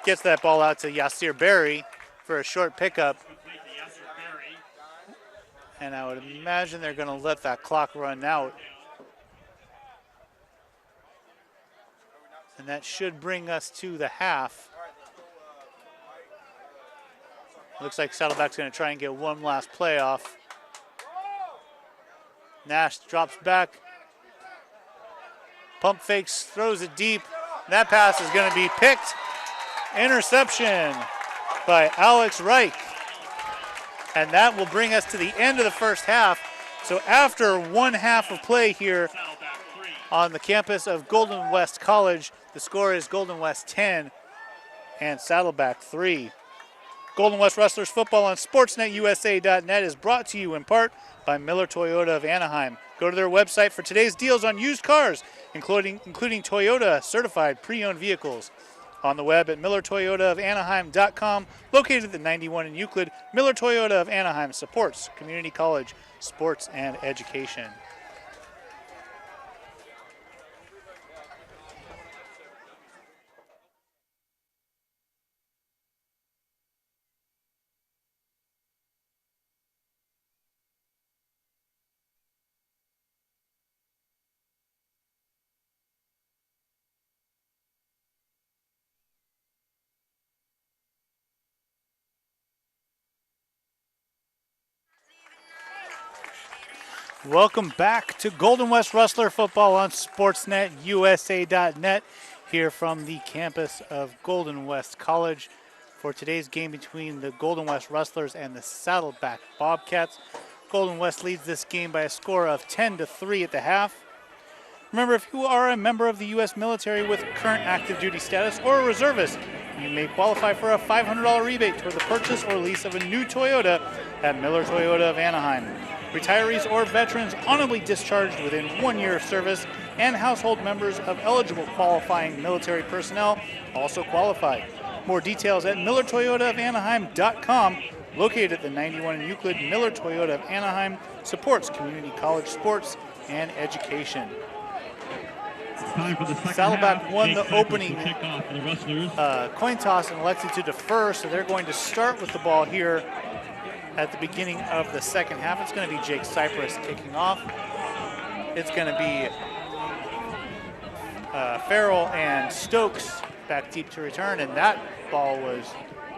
Speaker 1: Gets that ball out to Yasir Berry for a short pickup. And I would imagine they're going to let that clock run out. And that should bring us to the half. Looks like Saddleback's going to try and get one last play off. Nash drops back. Pump fakes, throws it deep. That pass is going to be picked. Interception by Alex Reich. And that will bring us to the end of the first half. So after 1 half of play here on the campus of Golden West College, the score is Golden West 10 and Saddleback 3. Golden West Rustlers football on SportsNetUSA.net is brought to you in part by Miller Toyota of Anaheim. Go to their website for today's deals on used cars, including Toyota certified pre-owned vehicles. On the web at MillerToyotaofAnaheim.com, located at 91 in Euclid, Miller Toyota of Anaheim supports community college, sports, and education. Welcome back to Golden West Rustler football on SportsNetUSA.net here from the campus of Golden West College for today's game between the Golden West Rustlers and the Saddleback Bobcats. Golden West leads this game by a score of 10-3 at the half. Remember, if you are a member of the U.S. military with current active duty status or a reservist, you may qualify for a $500 rebate toward the purchase or lease of a new Toyota at Miller Toyota of Anaheim. Retirees or veterans honorably discharged within 1 year of service and household members of eligible qualifying military personnel also qualify. More details at MillerToyotaofAnaheim.com. Located at the 91 in Euclid, Miller Toyota of Anaheim supports community college sports and education. Saddleback won the opening coin toss and elected to defer, so they're going to start with the ball here at the beginning of the second half. It's going to be Jake Cypress kicking off. It's going to be Farrell and Stokes back deep to return, and that ball was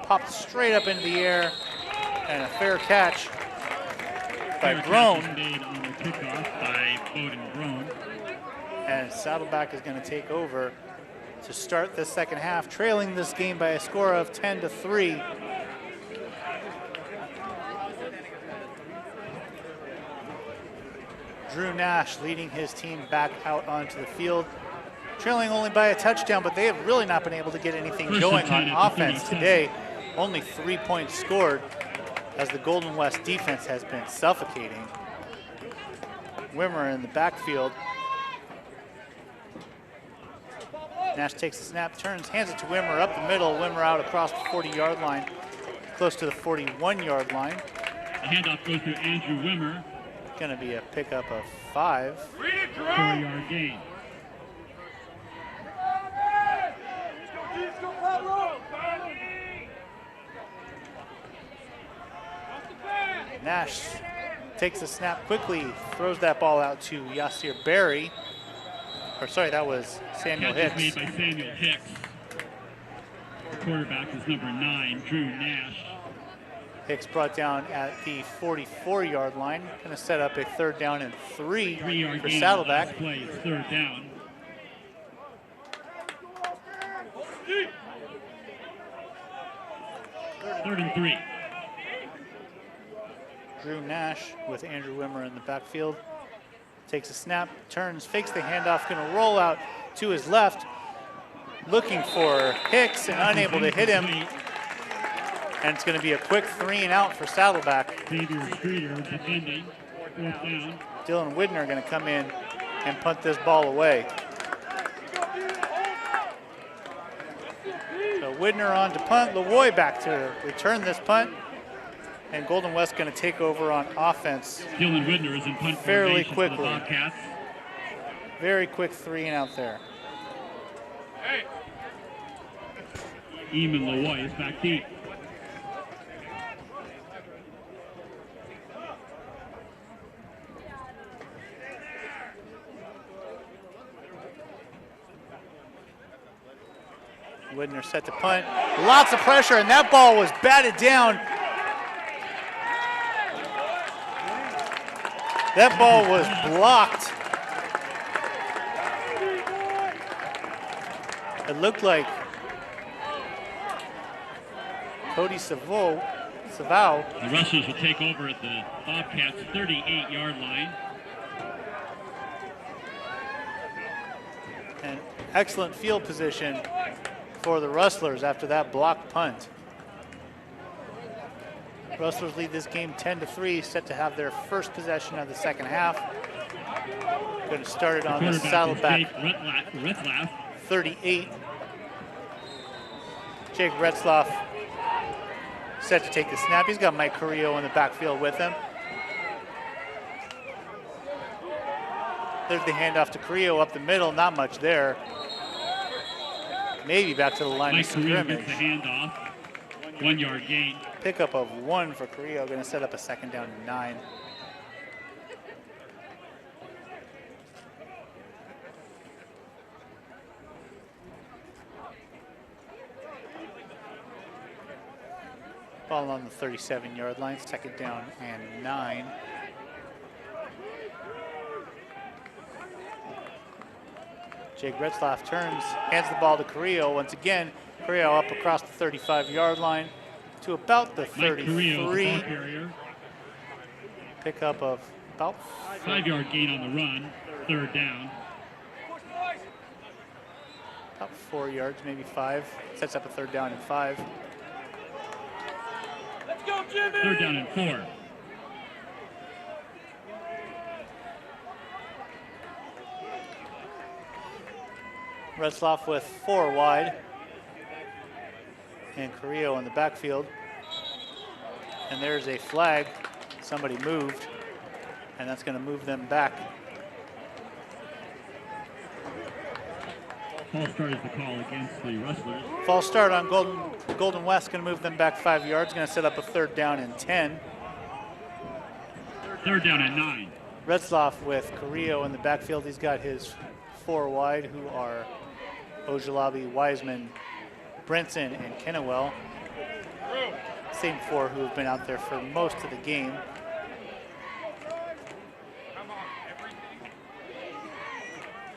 Speaker 1: popped straight up into the air and a fair catch by
Speaker 2: Fair
Speaker 1: Brown.
Speaker 2: catch made on the kickoff by Bowden Brown.
Speaker 1: And Saddleback is going to take over to start the second half, trailing this game by a score of 10-3. Drew Nash leading his team back out onto the field, trailing only by a touchdown, but they have really not been able to get anything going on offense today. Only 3 points scored as the Golden West defense has been suffocating. Wimmer in the backfield. Nash takes the snap, turns, hands it to Wimmer up the middle. Wimmer out across the 40-yard line, close to the 41-yard line.
Speaker 2: The handoff goes to Andrew Wimmer.
Speaker 1: Going to be a pickup of 5.
Speaker 2: 4-yard gain.
Speaker 1: Nash takes the snap quickly, throws that ball out to Yasir Berry. Or sorry, that was Samuel
Speaker 2: Catch
Speaker 1: Hicks.
Speaker 2: is made by Samuel Hicks. The quarterback is number 9, Drew Nash.
Speaker 1: Hicks brought down at the 44-yard line. Going to set up a 3rd down and 3
Speaker 2: 3-yard
Speaker 1: for
Speaker 2: gain.
Speaker 1: Saddleback.
Speaker 2: Play is 3rd down. Third and 3.
Speaker 1: Drew Nash with Andrew Wimmer in the backfield. Takes a snap, turns, fakes the handoff, going to roll out to his left, looking for Hicks and unable to hit him. And it's going to be a quick 3 and out for Saddleback.
Speaker 2: Xavier Streeter defending. 4th down.
Speaker 1: Dylan Widner going to come in and punt this ball away. So Widner on to punt, Lavoie back to return this punt. And Golden West going to take over on offense.
Speaker 2: Dylan Widner is in punt
Speaker 1: fairly
Speaker 2: formation
Speaker 1: quickly.
Speaker 2: For the Bobcats.
Speaker 1: Very quick 3 and out there.
Speaker 2: Eamon Lavoie is back deep.
Speaker 1: Widner set to punt. Lots of pressure, and that ball was batted down. That ball was blocked. It looked like Cody Savow.
Speaker 2: The Rustlers will take over at the Bobcats' 38-yard line.
Speaker 1: And excellent field position for the Rustlers after that blocked punt. Rustlers lead this game 10-3, set to have their first possession of the second half. Going to start it on the Saddleback 38. Jake Retzloff set to take the snap. He's got Mike Carrillo in the backfield with him. There's the handoff to Carrillo up the middle, not much there. Maybe back to the line
Speaker 2: Mike
Speaker 1: of
Speaker 2: Carrillo
Speaker 1: scrimmage.
Speaker 2: gets the handoff. 1-yard gain.
Speaker 1: Pickup of 1 for Carrillo, going to set up a 2nd down and 9. Ball on the 37-yard line, 2nd down and 9. Jake Retzloff turns, hands the ball to Carrillo. Once again, Carrillo up across the 35-yard line to about the 33. Pickup of about
Speaker 2: 5-yard gain on the run, 3rd down.
Speaker 1: About 4 yards, maybe 5. Sets up a 3rd down and 5.
Speaker 3: Let's go, Jimmy!
Speaker 2: 3rd down and 4.
Speaker 1: Retzloff with 4 wide. And Carrillo in the backfield. And there's a flag. Somebody moved. And that's going to move them back.
Speaker 2: False start is the call against the Rustlers.
Speaker 1: False start on Golden West, going to move them back 5 yards. Going to set up a 3rd down and 10.
Speaker 2: 3rd down and 9.
Speaker 1: Retzloff with Carrillo in the backfield. He's got his 4 wide, who are Ojalabi, Wiseman, Brinson, and Kennewell. Same 4 who have been out there for most of the game.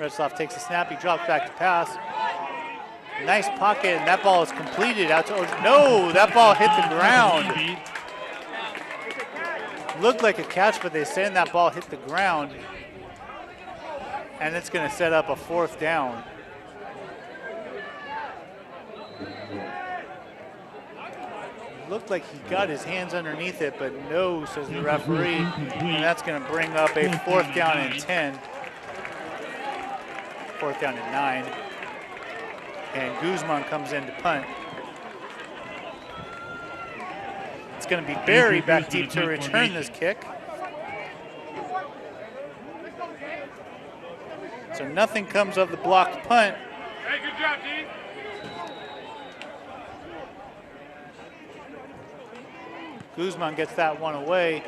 Speaker 1: Retzloff takes a snap, he drops back to pass. Nice pocket, and that ball is completed out to no, that ball hit the ground. Looked like a catch, but they saying that ball hit the ground. And it's going to set up a 4th down. Looked like he got his hands underneath it, but no, says the referee. And that's going to bring up a 4th down and 10. 4th down and 9. And Guzman comes in to punt. It's going to be Barry back deep to return this kick. So nothing comes of the blocked punt.
Speaker 3: Hey, good job, Dean.
Speaker 1: Guzman gets that one away,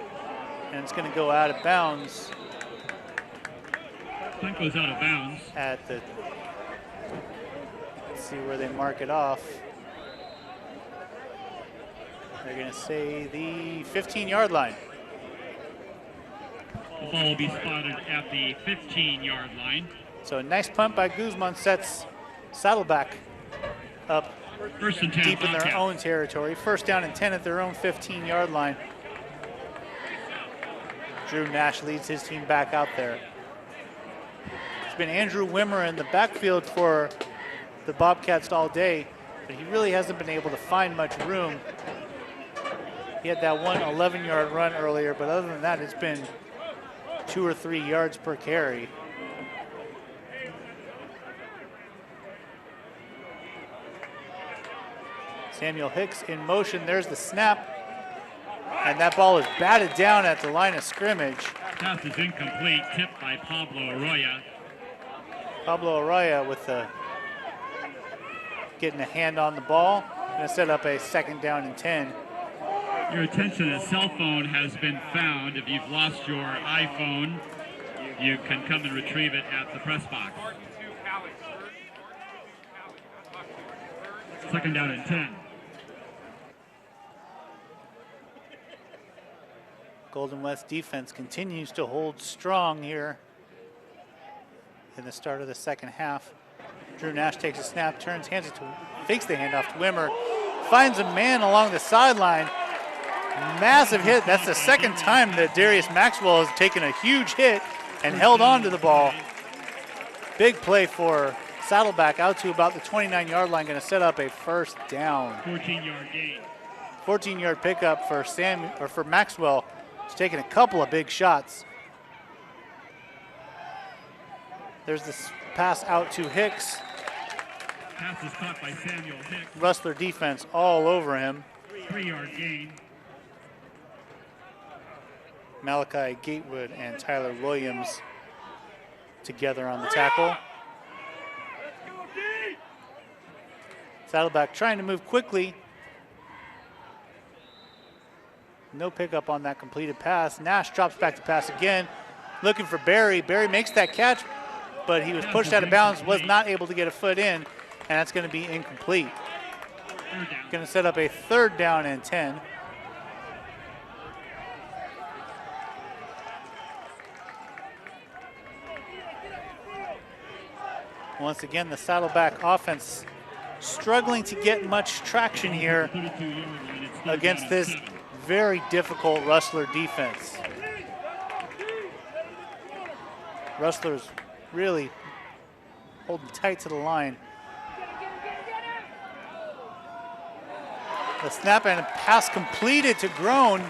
Speaker 1: and it's going to go out of bounds.
Speaker 2: Punt goes out of bounds.
Speaker 1: At the, let's see where they mark it off. They're going to say the 15-yard line.
Speaker 2: The ball will be spotted at the 15-yard line.
Speaker 1: So a nice punt by Guzman sets Saddleback up
Speaker 2: First and 10,
Speaker 1: deep in their
Speaker 2: Bobcats.
Speaker 1: own territory. 1st down and 10 at their own 15-yard line. Drew Nash leads his team back out there. It's been Andrew Wimmer in the backfield for the Bobcats all day, but he really hasn't been able to find much room. He had that one 11-yard run earlier, but other than that, it's been 2 or 3 yards per carry. Samuel Hicks in motion. There's the snap. And that ball is batted down at the line of scrimmage.
Speaker 2: Pass is incomplete, tipped by Pablo Arroyo.
Speaker 1: Pablo Arroyo with the getting a hand on the ball. Going to set up a 2nd down and 10.
Speaker 2: Your attention, a cell phone has been found. If you've lost your iPhone, you can come and retrieve it at the press box. 2nd down and 10.
Speaker 1: Golden West defense continues to hold strong here in the start of the 2nd half. Drew Nash takes a snap, turns, hands it to, fakes the handoff to Wimmer, finds a man along the sideline. Massive hit. That's the 2nd time that Darius Maxwell has taken a huge hit and held on to the ball. Big play for Saddleback out to about the 29-yard line, going to set up a 1st down.
Speaker 2: 14-yard gain.
Speaker 1: 14-yard pickup for Maxwell. He's taking a couple of big shots. There's this pass out to Hicks.
Speaker 2: Pass is caught by Samuel Hicks.
Speaker 1: Rustler defense all over him.
Speaker 2: 3-yard gain.
Speaker 1: Malachi Gatewood and Tyler Williams together on the tackle. Saddleback trying to move quickly. No pickup on that completed pass. Nash drops back to pass again, looking for Barry. Barry makes that catch, but he was pushed out of bounds, was not able to get a foot in, and that's going to be incomplete. Going to set up a 3rd down and 10. Once again, the Saddleback offense struggling to get much traction here against this very difficult Rustler defense. Rustlers really holding tight to the line. The snap and a pass completed to Groen,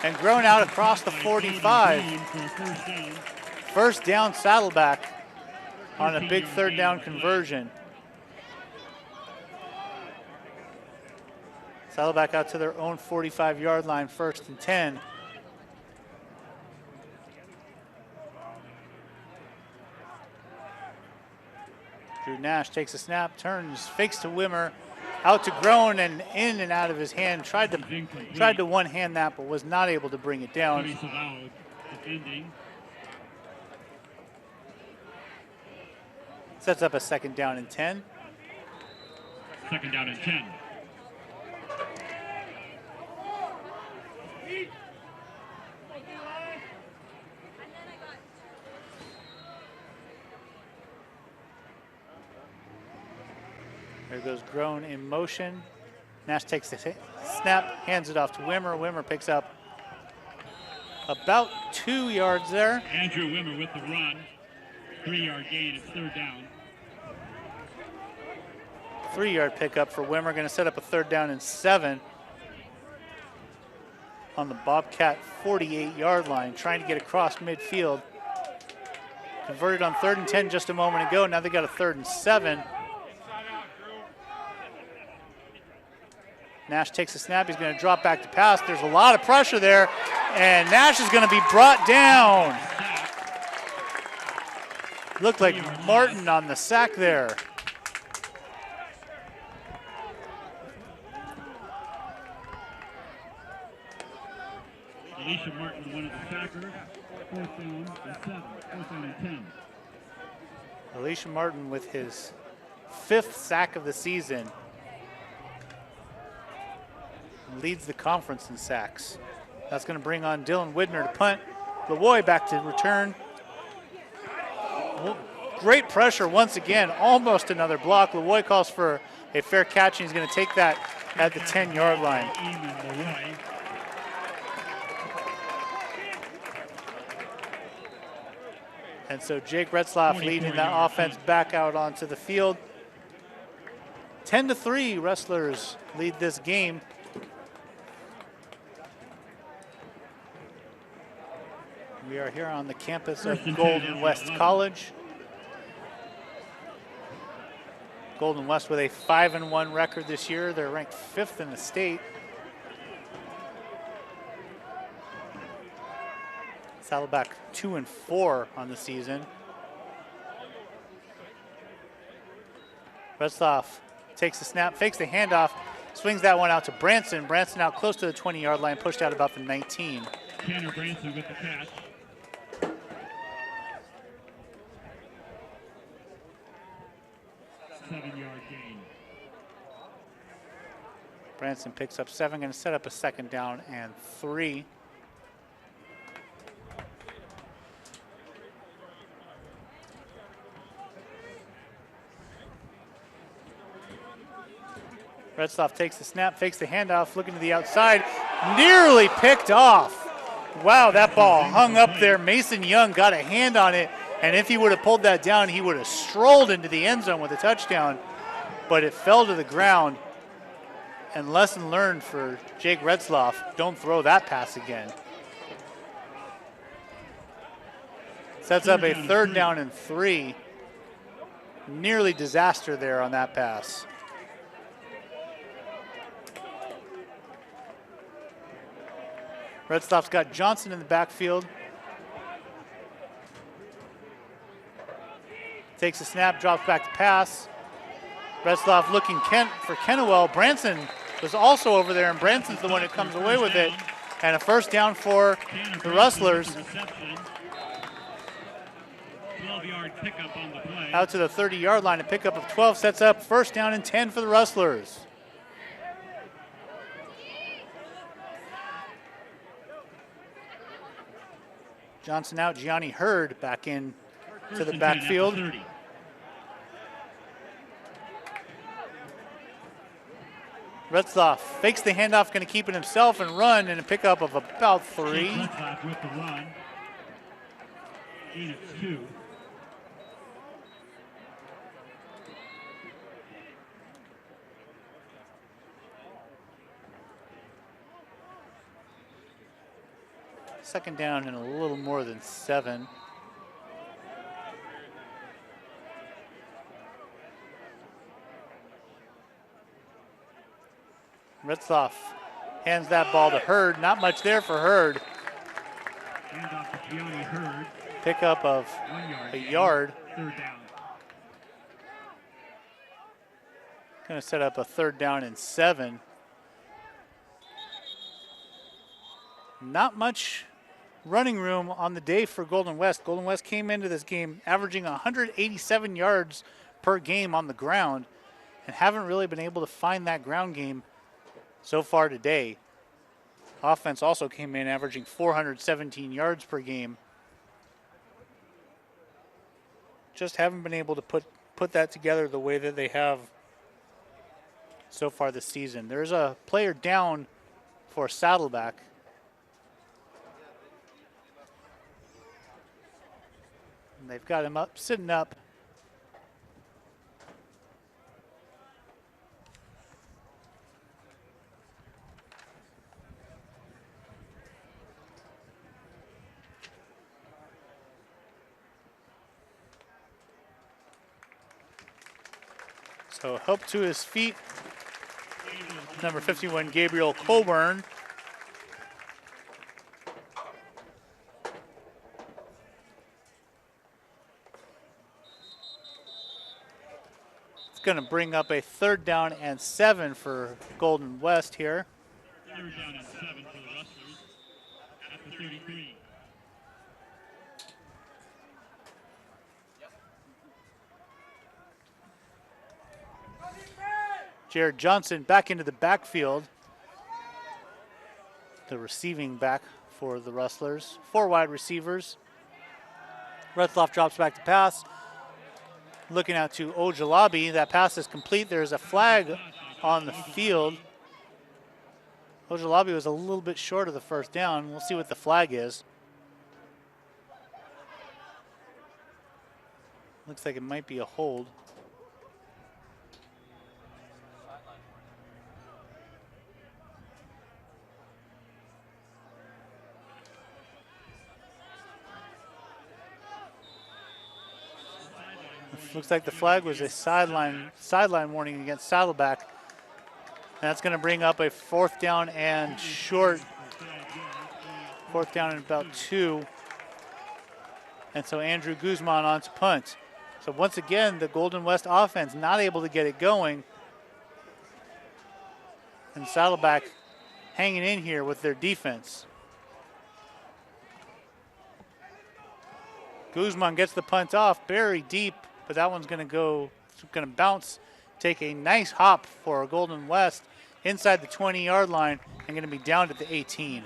Speaker 1: and Groen out across the 45. 1st down Saddleback on a big 3rd down conversion. Saddleback out to their own 45-yard line, 1st and 10. Drew Nash takes a snap, turns, fakes to Wimmer, out to Groen and in and out of his hand. Tried to one-hand that, but was not able to bring it down. Sets up a 2nd down and 10.
Speaker 2: 2nd down and 10.
Speaker 1: goes Grown in motion. Nash takes the snap, hands it off to Wimmer. Wimmer picks up about 2 yards there.
Speaker 2: Andrew Wimmer with the run. 3-yard gain. It's third down.
Speaker 1: 3-yard pickup for Wimmer. Going to set up a 3rd down and 7 on the Bobcat 48-yard line, trying to get across midfield. Converted on 3rd and 10 just a moment ago. Now they got a 3rd and 7. Nash takes a snap. He's going to drop back to pass. There's a lot of pressure there, and Nash is going to be brought down. Looked like Martin on the sack there.
Speaker 2: Alicia Martin, one of the sackers. 4th down and 7. 4th down and 10.
Speaker 1: Alicia Martin with his 5th sack of the season. Leads the conference in sacks. That's going to bring on Dylan Widner to punt. Lavoie back to return. Great pressure once again, almost another block. Lavoie calls for a fair catch, and he's going to take that at the 10-yard line. And so Jake Retzlaff leading that offense back out onto the field. 10-3, Rustlers lead this game. We are here on the campus of Golden West College. Golden West with a 5-1 record this year. They're ranked 5th in the state. Saddleback 2-4 on the season. Retzlaff takes the snap, fakes the handoff, swings that one out to Branson. Branson out close to the 20-yard line, pushed out about the 19.
Speaker 2: Tanner Branson with the catch. Seven-yard gain.
Speaker 1: Branson picks up 7, going to set up a 2nd down and 3. Retzlaff takes the snap, fakes the handoff, looking to the outside, nearly picked off. Wow, that ball hung up there. Mason Young got a hand on it, and if he would have pulled that down, he would have strolled into the end zone with a touchdown, but it fell to the ground. And lesson learned for Jake Retzlaff, don't throw that pass again. Sets up a 3rd down and 3. Nearly disaster there on that pass. Retzlaff's got Johnson in the backfield. Takes a snap, drops back to pass. Retzlaff looking for Kennewell. Branson was also over there, and Branson's the one who comes away with it. And a 1st down for the Rustlers.
Speaker 2: 12-yard pickup on the play.
Speaker 1: Out to the 30-yard line. A pickup of 12 sets up 1st down and 10 for the Rustlers. Johnson out, Gianni Hurd back in to the backfield. Retzlaff fakes the handoff, going to keep it himself and run, and a pickup of about 3.
Speaker 2: Retzlaff with the run. Gain of 2.
Speaker 1: Second down and a little more than 7. Retzlaff hands that ball to Hurd. Not much there for Hurd.
Speaker 2: Hand off to Gianni Hurd.
Speaker 1: Pickup of
Speaker 2: 1 yard.
Speaker 1: a yard.
Speaker 2: 3rd down.
Speaker 1: Going to set up a 3rd down and 7. Not much running room on the day for Golden West. Golden West came into this game averaging 187 yards per game on the ground and haven't really been able to find that ground game so far today. Offense also came in averaging 417 yards per game. Just haven't been able to put that together the way that they have so far this season. There's a player down for Saddleback. And they've got him up, sitting up. So help to his feet, number 51, Gabriel Colburn. It's going to bring up a 3rd down and 7 for Golden West here.
Speaker 2: 3rd down and 7 for the Rustlers at the 33.
Speaker 1: Jared Johnson back into the backfield. The receiving back for the Rustlers. 4 wide receivers. Retzloff drops back to pass. Looking out to Ojalabi. That pass is complete. There's a flag on the field. Ojalabi was a little bit short of the 1st down. We'll see what the flag is. Looks like it might be a hold. Looks like the flag was a sideline warning against Saddleback. And that's going to bring up a 4th down and short. 4th down and about 2. And so Andrew Guzman on to punt. So once again, the Golden West offense not able to get it going. And Saddleback hanging in here with their defense. Guzman gets the punt off, very deep. But that one's going to bounce, take a nice hop for Golden West inside the 20-yard line and going to be down to the 18.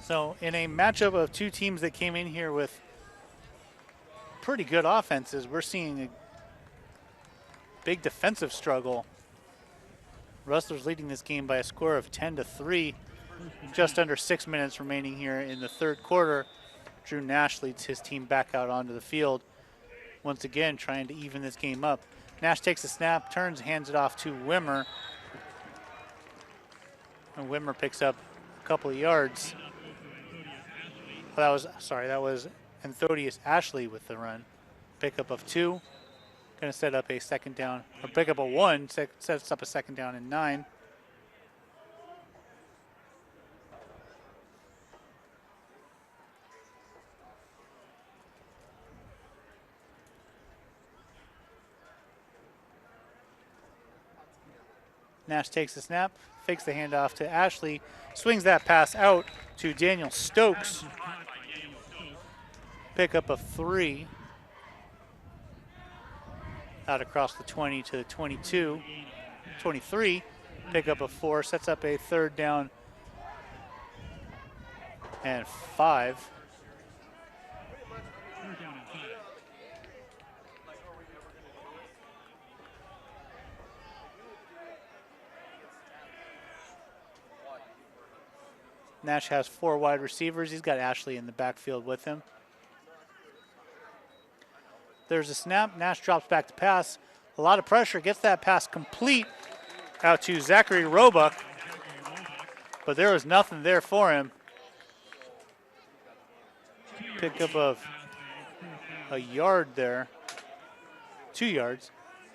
Speaker 1: So in a matchup of 2 teams that came in here with pretty good offenses, we're seeing a big defensive struggle. Rustlers leading this game by a score of 10-3. Just under 6 minutes remaining here in the 3rd quarter. Drew Nash leads his team back out onto the field. Once again, trying to even this game up. Nash takes a snap, turns, hands it off to Wimmer. And Wimmer picks up a couple of yards. Well, that was Anthodius Ashley with the run. Pickup of 2. Going to set up a 2nd down, or pick up a 1, sets up a 2nd down and 9. Nash takes the snap, fakes the handoff to Ashley, swings that pass out to Daniel Stokes. Pickup of 3. Out across the 20 to the 22, 23. Pickup of 4, sets up a 3rd down and 5. Nash has 4 wide receivers. He's got Ashley in the backfield with him. There's a snap. Nash drops back to pass. A lot of pressure. Gets that pass complete out to Zachary Roebuck. But there was nothing there for him. Pickup of a yard there. 2 yards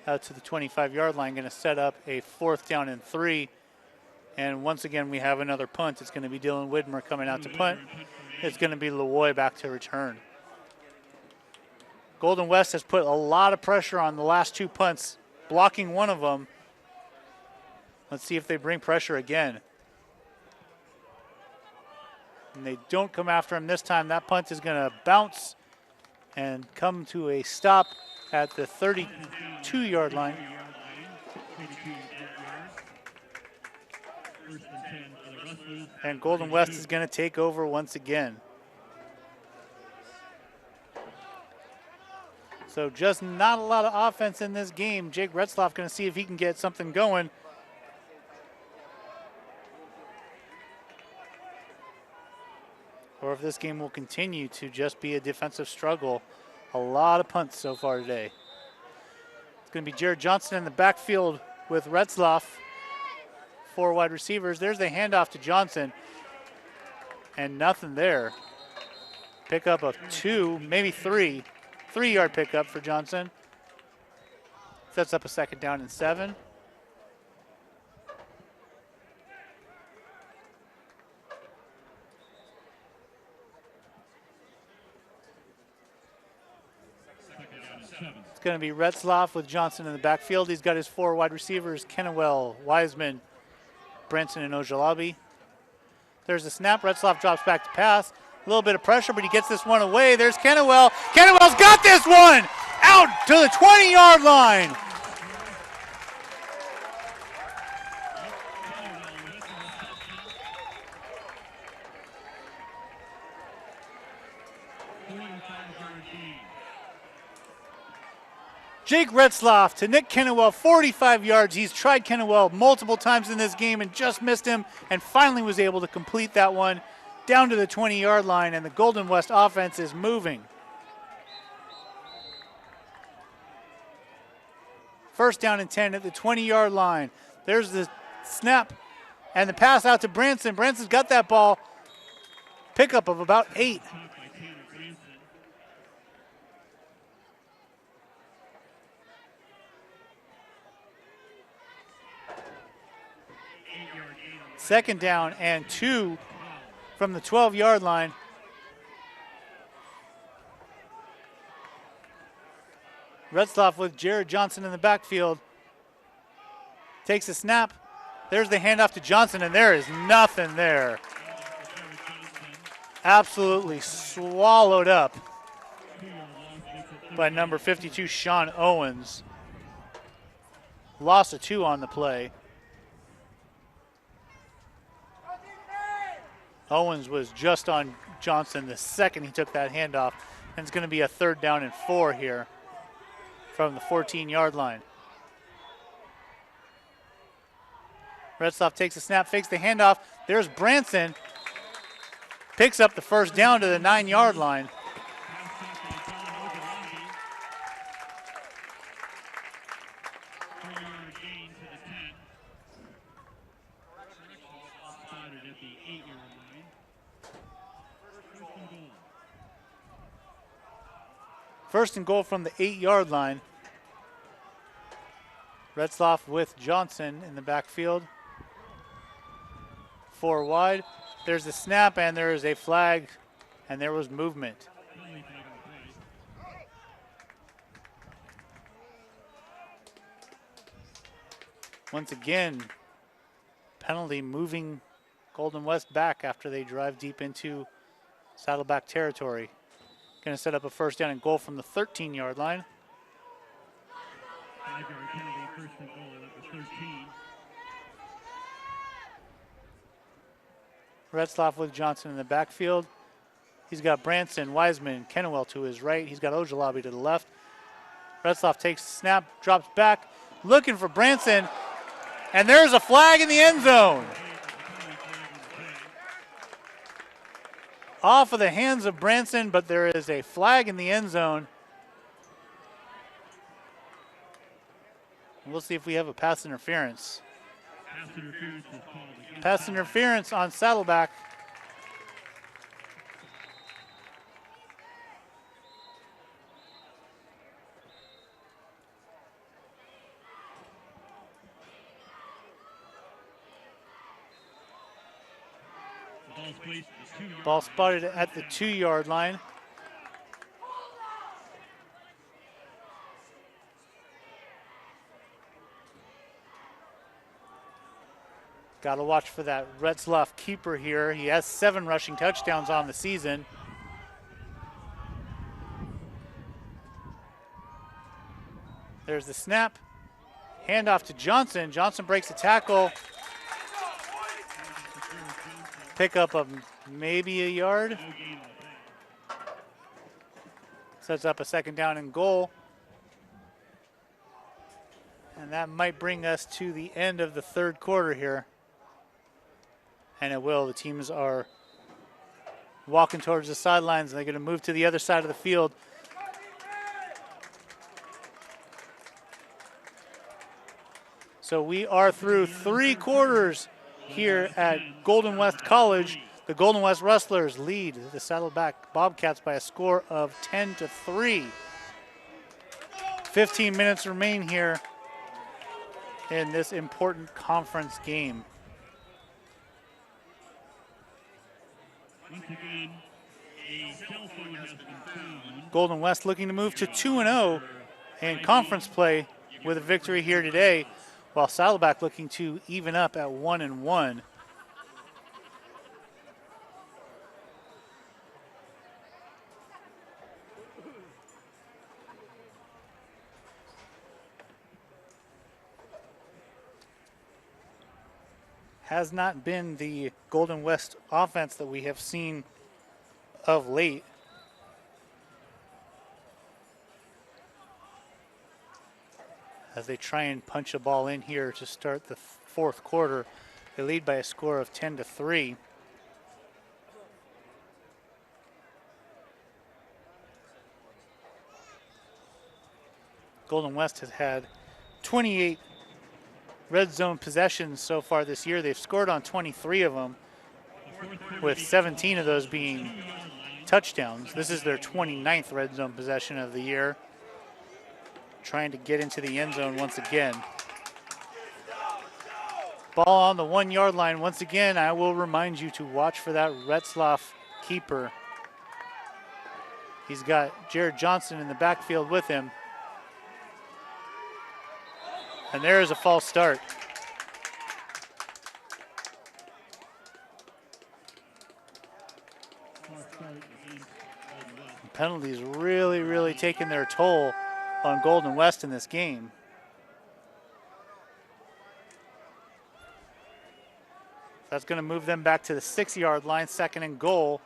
Speaker 1: out to the 25-yard line. Going to set up a 4th down and 3. And once again, we have another punt. It's going to be Dylan Widmer coming out to punt. It's going to be Lewoy back to return. Golden West has put a lot of pressure on the last 2 punts, blocking one of them. Let's see if they bring pressure again. And they don't come after him this time. That punt is going to bounce and come to a stop at the 32-yard line.
Speaker 2: First and 10 for the Rustlers.
Speaker 1: And Golden West is going to take over once again. So just not a lot of offense in this game. Jake Retzloff going to see if he can get something going. Or if this game will continue to just be a defensive struggle. A lot of punts so far today. It's going to be Jared Johnson in the backfield with Retzloff. 4 wide receivers. There's the handoff to Johnson. And nothing there. Pickup of 2, maybe 3. 3-yard pickup for Johnson. Sets up a 2nd down and 7. It's going to be Retzloff with Johnson in the backfield. He's got his 4 wide receivers, Kennewell, Wiseman, Branson, and Ojalabi. There's the snap. Retzloff drops back to pass. A little bit of pressure, but he gets this one away. There's Kennewell. Kennewell's got this one out to the 20-yard line. Jake Retzloff to Nick Kennewell, 45 yards. He's tried Kennewell multiple times in this game and just missed him, and finally was able to complete that one down to the 20-yard line, and the Golden West offense is moving. First down and 10 at the 20-yard line. There's the snap and the pass out to Branson. Branson's got that ball. Pickup of about 8. Second down and 2 from the 12-yard line. Retzloff with Jared Johnson in the backfield. Takes a snap. There's the handoff to Johnson, and there is nothing there. Absolutely swallowed up by number 52, Sean Owens. Loss of 2 on the play. Owens was just on Johnson the second he took that handoff, and it's going to be a 3rd down and 4 here from the 14-yard line. Retzloff takes a snap, fakes the handoff. There's Branson. Picks up the 1st down to the 9-yard line. First and goal from the 8-yard line. Retzloff with Johnson in the backfield. 4 wide. There's the snap, and there is a flag, and there was movement. Once again, penalty moving Golden West back after they drive deep into Saddleback territory. Going to set up a 1st down and goal from the 13-yard line.
Speaker 2: 5-yard penalty, 1st and goal at the 13.
Speaker 1: Retzloff with Johnson in the backfield. He's got Branson, Wiseman, Kennewell to his right. He's got Ojalabi to the left. Retzloff takes the snap, drops back, looking for Branson, and there's a flag in the end zone. Off of the hands of Branson, but there is a flag in the end zone. We'll see if we have a pass interference. Pass interference on Saddleback. Ball spotted at the 2-yard line. Got to watch for that Retzloff keeper here. He has 7 rushing touchdowns on the season. There's the snap. Handoff to Johnson. Johnson breaks the tackle. Pickup of maybe a yard. Sets up a second down and goal. And that might bring us to the end of the third quarter here. And it will. The teams are walking towards the sidelines, and they're going to move to the other side of the field. So we are through 3 quarters here at Golden West College. The Golden West Rustlers lead the Saddleback Bobcats by a score of 10-3. 15 minutes remain here in this important conference game.
Speaker 2: Once again, a cell phone has been found.
Speaker 1: Golden West looking to move to 2-0 in conference play with a victory here today, while Saddleback looking to even up at 1-1. Has not been the Golden West offense that we have seen of late. As they try and punch a ball in here to start the fourth quarter, they lead by a score of 10-3. Golden West has had 28 red zone possessions so far this year. They've scored on 23 of them, with 17 of those being touchdowns. This is their 29th red zone possession of the year. Trying to get into the end zone once again. Ball on the 1 yard line. Once again, I will remind you to watch for that Retzloff keeper. He's got Jared Johnson in the backfield with him. And there is a false start. The penalties really taking their toll on Golden West in this game. That's going to move them back to the 6 yard line, 2nd and goal.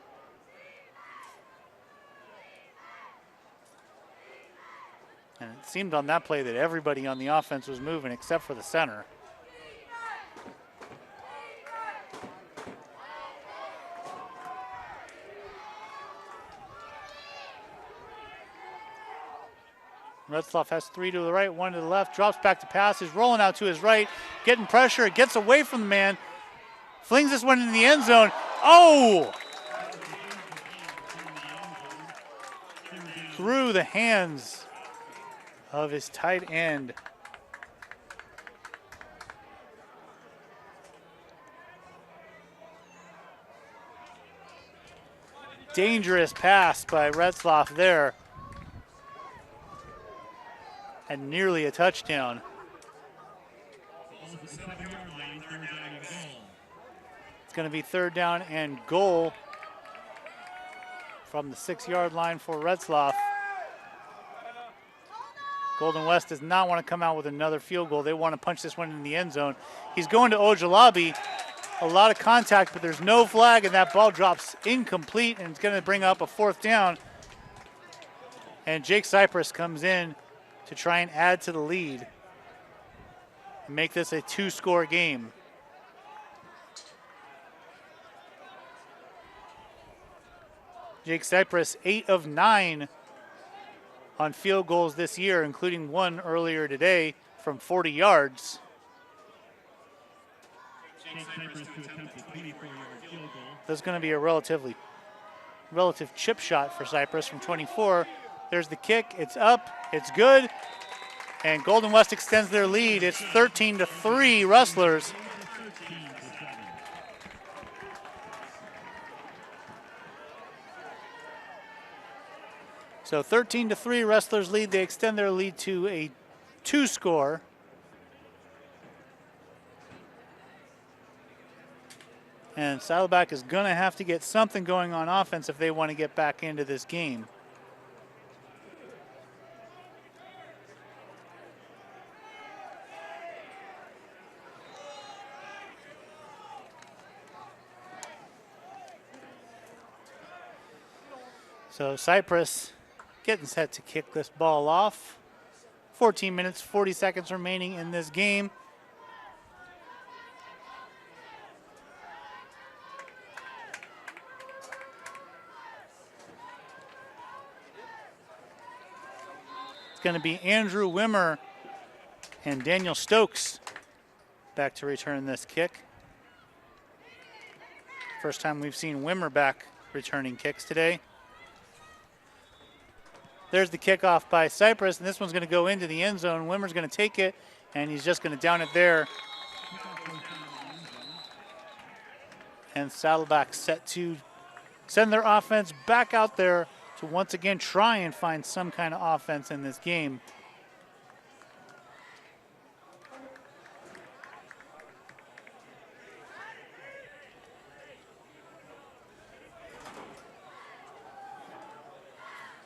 Speaker 1: And it seemed on that play that everybody on the offense was moving except for the center. Retzloff has 3 to the right, 1 to the left, drops back to pass, is rolling out to his right, getting pressure, gets away from the man, flings this one into the end zone. Oh! Through the hands of his tight end. Dangerous pass by Retzloff there. And nearly a touchdown. It's going to be 3rd down and goal from the 6 yard line for Retzloff. Golden West does not want to come out with another field goal. They want to punch this one in the end zone. He's going to Ojalabi. A lot of contact, but there's no flag, and that ball drops incomplete, and it's going to bring up a 4th down. And Jake Cypress comes in to try and add to the lead and make this a 2-score game. Jake Cypress, 8 of 9 on field goals this year, including 1 earlier today from 40 yards. That's going to be a relative chip shot for Cypress from 24. There's the kick, it's up, it's good, and Golden West extends their lead. It's 13-3 Rustlers. So 13-3 Rustlers lead. They extend their lead to a 2-score. And Saddleback is going to have to get something going on offense if they want to get back into this game. So Cypress getting set to kick this ball off. 14 minutes, 40 seconds remaining in this game. It's going to be Andrew Wimmer and Daniel Stokes back to return this kick. First time we've seen Wimmer back returning kicks today. There's the kickoff by Cypress, and this one's going to go into the end zone. Wimmer's going to take it, and he's just going to down it there. And Saddleback set to send their offense back out there to once again try and find some kind of offense in this game.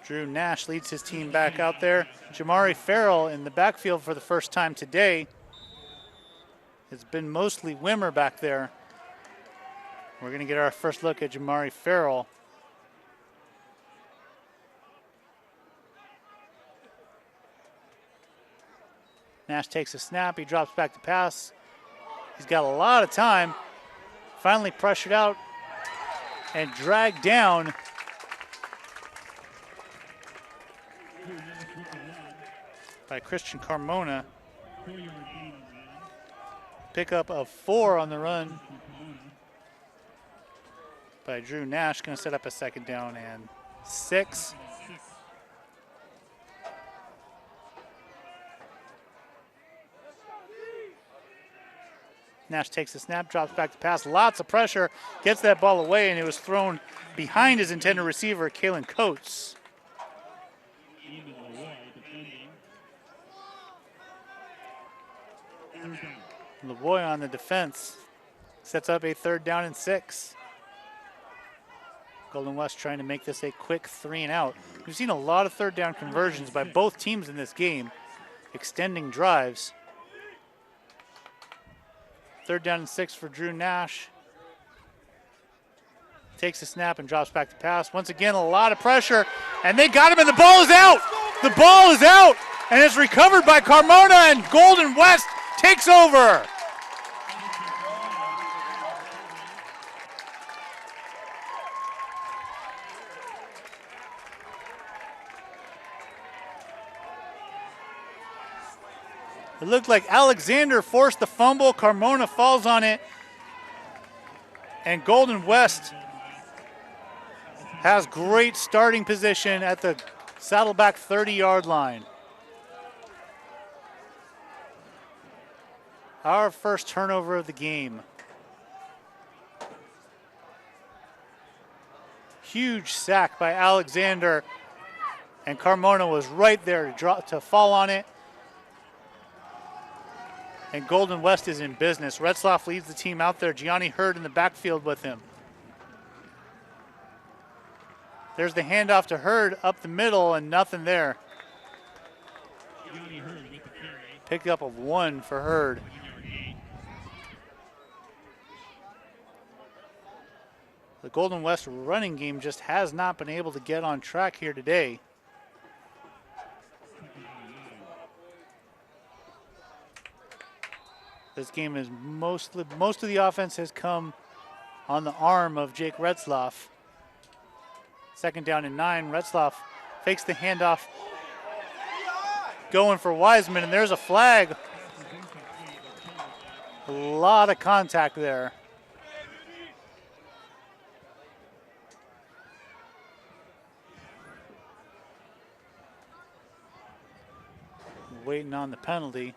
Speaker 1: Drew Nash leads his team back out there. Jamari Farrell in the backfield for the first time today. It's been mostly Wimmer back there. We're going to get our first look at Jamari Farrell. Nash takes a snap. He drops back to pass. He's got a lot of time. Finally pressured out and dragged down. By Christian Carmona. Pickup of 4 on the run by Drew Nash. Going to set up a second down and 6. Nash takes the snap, drops back to pass. Lots of pressure, gets that ball away, and it was thrown behind his intended receiver, Kalen Coates. LeBoy on the defense sets up a 3rd down and 6. Golden West trying to make this a quick 3 and out. We've seen a lot of 3rd down conversions by both teams in this game, extending drives. 3rd down and 6 for Drew Nash. Takes the snap and drops back to pass. Once again, a lot of pressure, and they got him, and the ball is out! The ball is out, and it's recovered by Carmona, and Golden West takes over. It looked like Alexander forced the fumble. Carmona falls on it. And Golden West has great starting position at the Saddleback 30-yard line. Our first turnover of the game. Huge sack by Alexander, and Carmona was right there to fall on it. And Golden West is in business. Retzloff leads the team out there. Gianni Hurd in the backfield with him. There's the handoff to Hurd up the middle, and nothing there. Pickup of 1 for Hurd. The Golden West running game just has not been able to get on track here today. This game is most of the offense has come on the arm of Jake Retzloff. 2nd down and 9. Retzloff fakes the handoff, going for Wiseman, and there's a flag. A lot of contact there. Waiting on the penalty.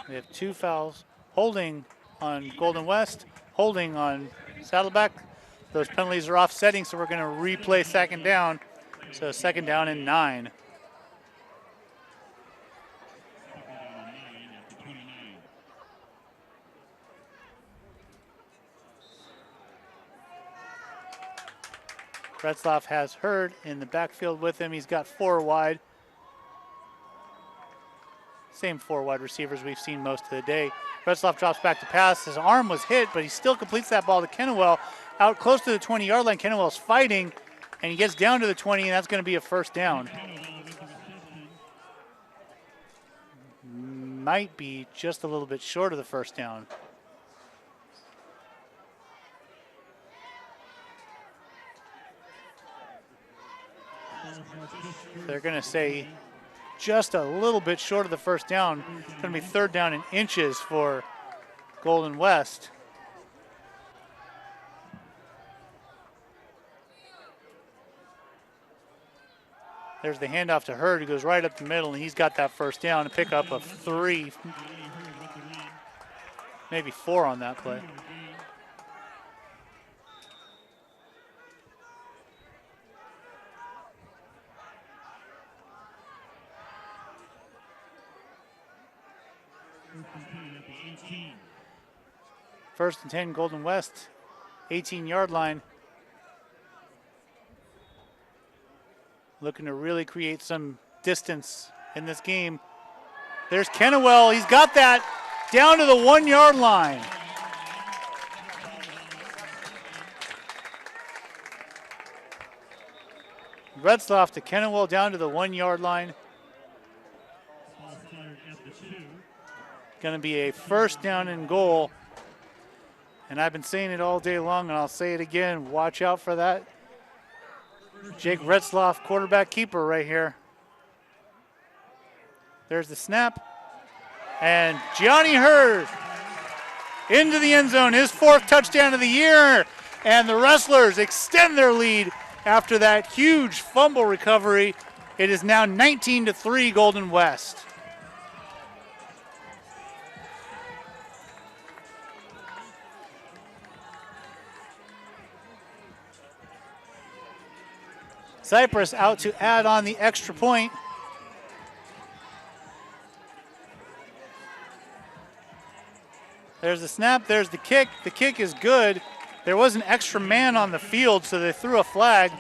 Speaker 1: We have 2 fouls. Holding on Golden West, holding on Saddleback. Those penalties are offsetting, so we're going to replay 2nd down. So 2nd down and 9. Retzloff has Hurd in the backfield with him. He's got 4 wide. Same 4 wide receivers we've seen most of the day. Retzloff drops back to pass. His arm was hit, but he still completes that ball to Kennewell. Out close to the 20-yard line, Kennewell's fighting, and he gets down to the 20, and that's going to be a first down. Might be just a little bit short of the first down. They're going to say just a little bit short of the first down. It's going to be 3rd down in inches for Golden West. There's the handoff to Hurd, who goes right up the middle, and he's got that first down, a pickup of 3, maybe 4 on that play. First and 10, Golden West, 18-yard line. Looking to really create some distance in this game. There's Kennewell. He's got that down to the 1-yard line. Retzloff to Kennewell down to the 1-yard line. Going to be a first down and goal. And I've been saying it all day long, and I'll say it again. Watch out for that Jake Retzloff, quarterback keeper right here. There's the snap. And Gianni Hurd into the end zone, his 4th touchdown of the year. And the Rustlers extend their lead after that huge fumble recovery. It is now 19-3 Golden West. Cypress out to add on the extra point. There's the snap, there's the kick. The kick is good. There was an extra man on the field, so they threw a flag.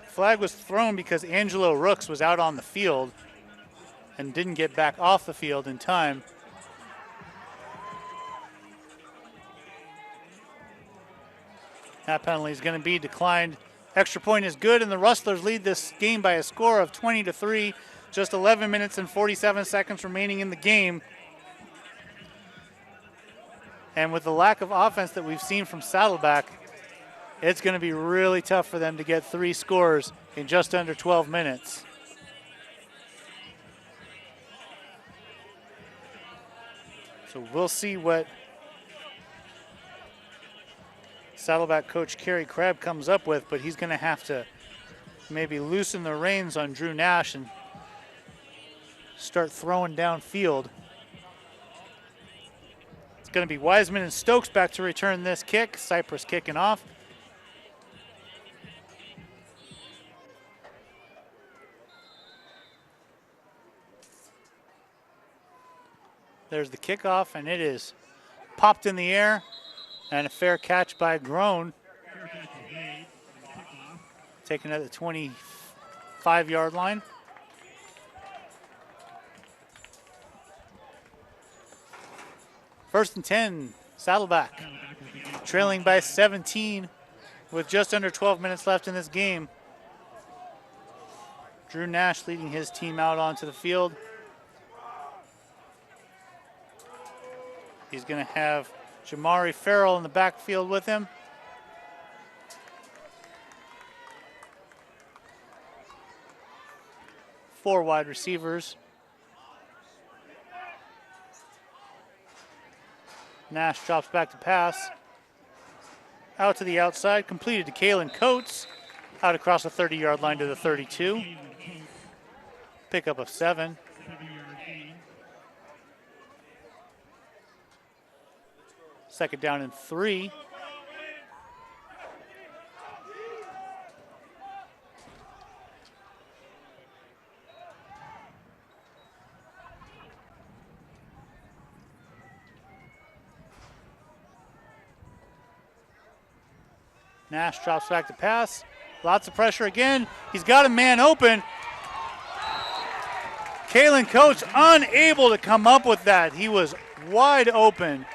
Speaker 1: Flag was thrown because Angelo Rooks was out on the field and didn't get back off the field in time. That penalty is going to be declined. Extra point is good, and the Rustlers lead this game by a score of 20-3. Just 11 minutes and 47 seconds remaining in the game. And with the lack of offense that we've seen from Saddleback, it's going to be really tough for them to get 3 scores in just under 12 minutes. So we'll see what Saddleback coach Kerry Crabb comes up with, but he's going to have to maybe loosen the reins on Drew Nash and start throwing downfield. It's going to be Wiseman and Stokes back to return this kick. Cypress kicking off. There's the kickoff, and it is popped in the air. And a fair catch by Groen. Taken at the 25-yard line. First and 10, Saddleback. Trailing by 17 with just under 12 minutes left in this game. Drew Nash leading his team out onto the field. He's going to have Jamari Farrell in the backfield with him. Four wide receivers. Nash drops back to pass. Out to the outside, completed to Kalen Coates. Out across the 30-yard line to the 32. Pickup of 7. Second down and 3. Nash drops back to pass. Lots of pressure again. He's got a man open. Kalen Coates unable to come up with that. He was wide open.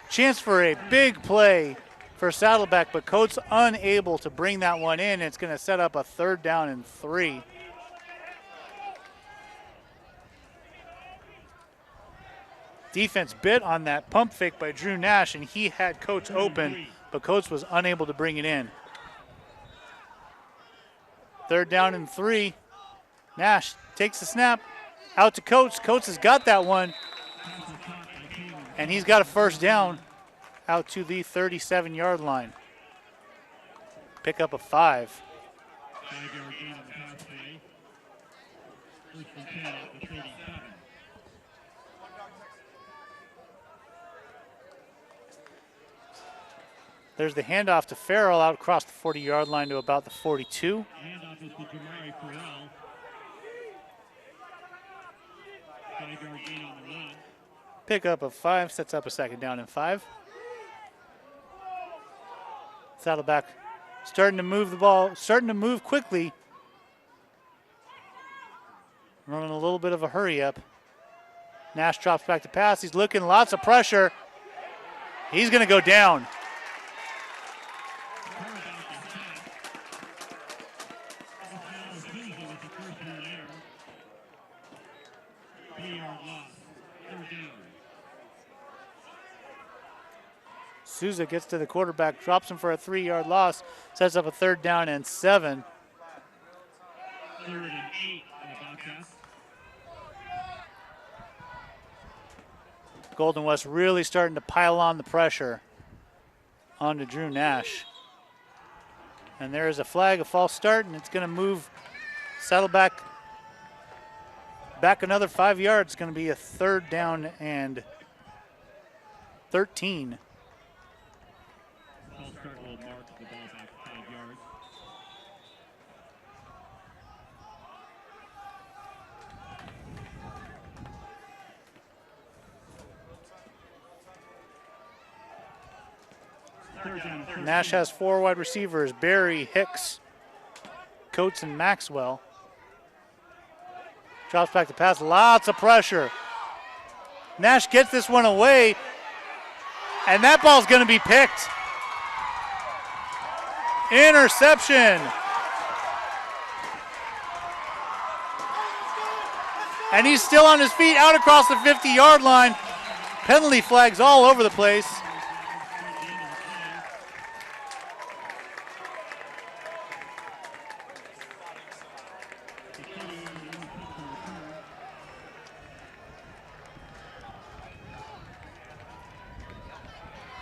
Speaker 1: Chance for a big play for Saddleback, but Coates unable to bring that one in. It's going to set up a 3rd down and 3. Defense bit on that pump fake by Drew Nash, and he had Coates open, but Coates was unable to bring it in. 3rd down and 3. Nash takes the snap, out to Coates. Coates has got that one, and he's got a 1st down out to the 37-yard line. Pick up a 5.
Speaker 2: 5-yard gain on the pass play. 1st and 10 at the 37.
Speaker 1: There's the handoff to Farrell out across the 40-yard line to about the 42.
Speaker 2: Handoff is to Jamari Farrell. 5-yard gain on the run.
Speaker 1: Pick up a 5, sets up a 2nd down and 5. Saddleback starting to move the ball, starting to move quickly. Running a little bit of a hurry up. Nash drops back to pass. He's looking, lots of pressure. He's going to go down. Souza gets to the quarterback, drops him for a 3-yard loss, sets up a 3rd down and 7.
Speaker 2: 3rd and 8 for the Bobcats.
Speaker 1: Golden West really starting to pile on the pressure onto Drew Nash. And there is a flag, a false start, and it's going to move Saddleback back another 5 yards. It's going to be a 3rd down and 13.
Speaker 2: False start will mark the ball back 5 yards.
Speaker 1: Nash has 4 wide receivers, Barry, Hicks, Coates, and Maxwell. Drops back to pass, lots of pressure. Nash gets this one away, and that ball's going to be picked. Interception. And he's still on his feet out across the 50-yard line. Penalty flags all over the place.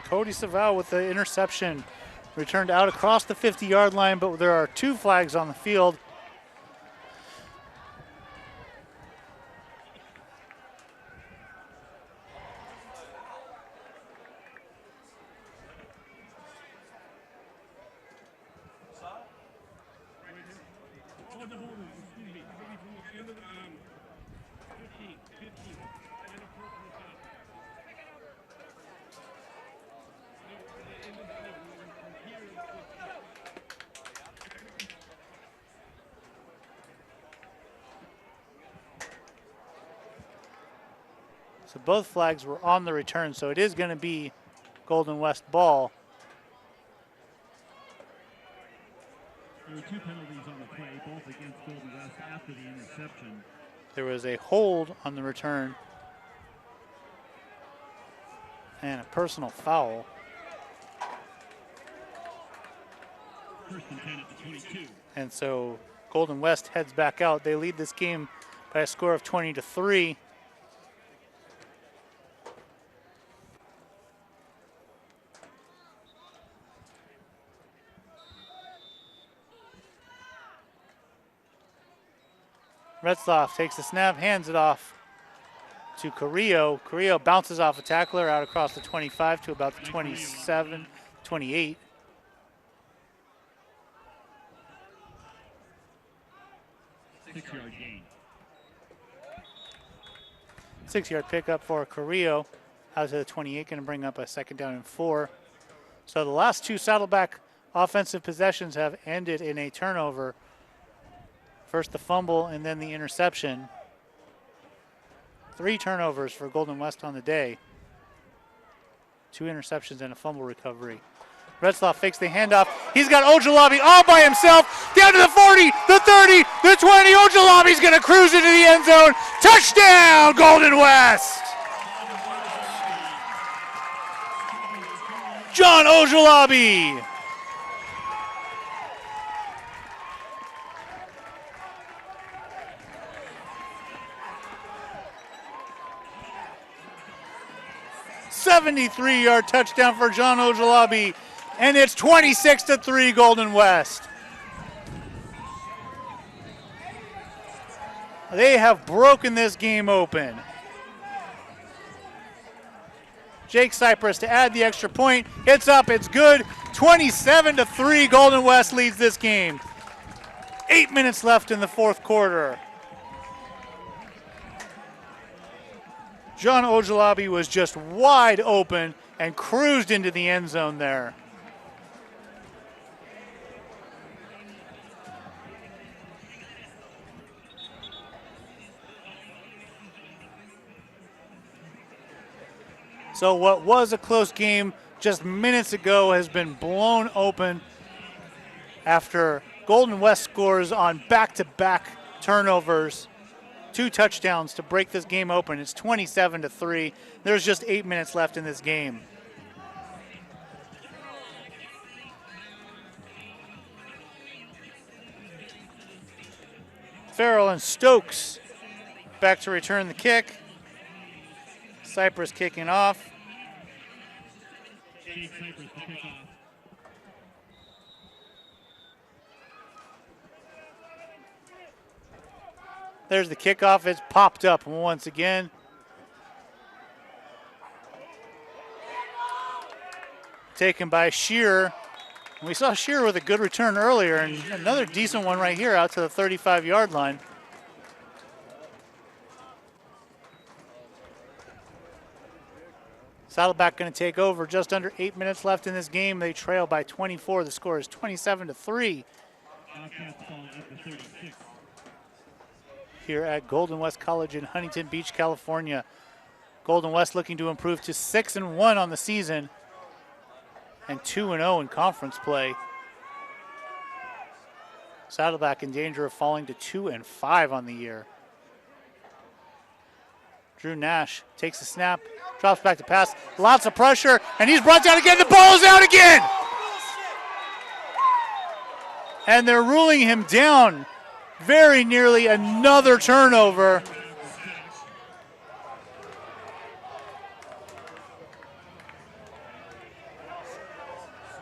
Speaker 1: Cody Savall with the interception. Returned out across the 50-yard line, but there are 2 flags on the field. So both flags were on the return, so it is going to be Golden West ball.
Speaker 2: There were 2 penalties on the play, both against Golden West after the interception.
Speaker 1: There was a hold on the return and a personal foul.
Speaker 2: 1st and 10 at the 22.
Speaker 1: And so Golden West heads back out. They lead this game by a score of 20-3. Retzloff takes the snap, hands it off to Carrillo. Carrillo bounces off a tackler out across the 25 to about the 27, 28.
Speaker 2: Six-yard gain.
Speaker 1: 6-yard pickup for Carrillo out to the 28, going to bring up a 2nd down and 4. So the last 2 Saddleback offensive possessions have ended in a turnover. First the fumble and then the interception. 3 turnovers for Golden West on the day. 2 interceptions and a fumble recovery. Retzlaff fakes the handoff. He's got Ojalabi all by himself. Down to the 40, the 30, the 20. Ojalabi's going to cruise into the end zone. Touchdown, Golden West! John Ojalabi. '73-yard touchdown for John Ojalabi, and it's 26-3 Golden West. They have broken this game open. Jake Cypress to add the extra point. It's up, it's good. 27-3 Golden West leads this game. 8 minutes left in the fourth quarter. John Ojalabi was just wide open and cruised into the end zone there. So what was a close game just minutes ago has been blown open after Golden West scores on back-to-back turnovers. 2 touchdowns to break this game open. It's 27-3. There's just 8 minutes left in this game. Farrell and Stokes back to return the kick. Cypress kicking off. There's the kickoff. It's popped up once again. Taken by Shearer. We saw Shearer with a good return earlier, and another decent one right here out to the 35-yard line. Saddleback going to take over. Just under 8 minutes left in this game. They trail by 24. The score is 27-3. Here at Golden West College in Huntington Beach, California. Golden West looking to improve to 6-1 on the season and 2-0 in conference play. Saddleback in danger of falling to 2-5 on the year. Drew Nash takes the snap, drops back to pass, lots of pressure, and he's brought down again. The ball is out again! And they're ruling him down. Very nearly another turnover.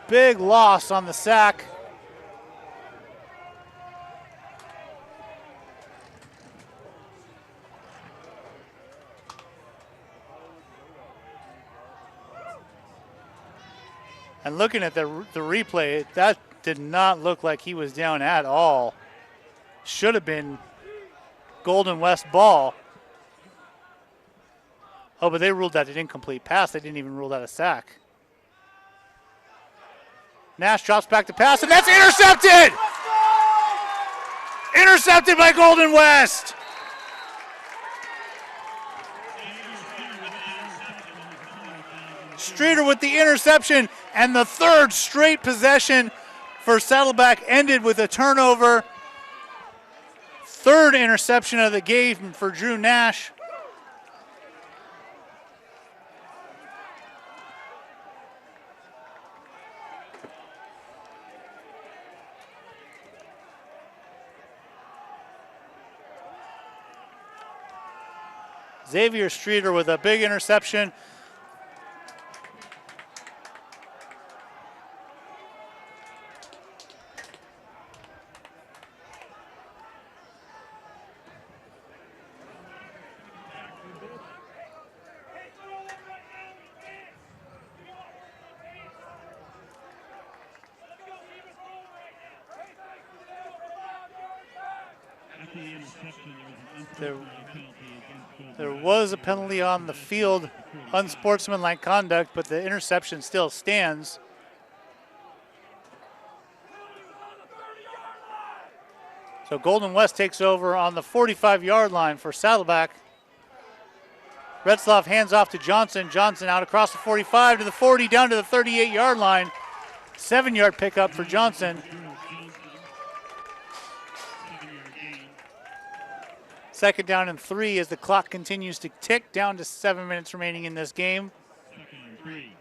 Speaker 1: Big loss on the sack. And looking at the replay, that did not look like he was down at all. Should have been Golden West ball. Oh, but they ruled that an incomplete pass. They didn't even rule that a sack. Nash drops back to pass, and that's intercepted! Intercepted by Golden West! Streeter with the interception, and the third straight possession for Saddleback ended with a turnover. Third interception of the game for Drew Nash. Xavier Streeter with a big interception. There was a penalty on the field, unsportsmanlike conduct, but the interception still stands. So Golden West takes over on the 45-yard line for Saddleback. Retzloff hands off to Johnson. Johnson out across the 45 to the 40, down to the 38-yard line. 7-yard pickup for Johnson. Second down and 3 as the clock continues to tick down to 7 minutes remaining in this game.
Speaker 2: Second and 3.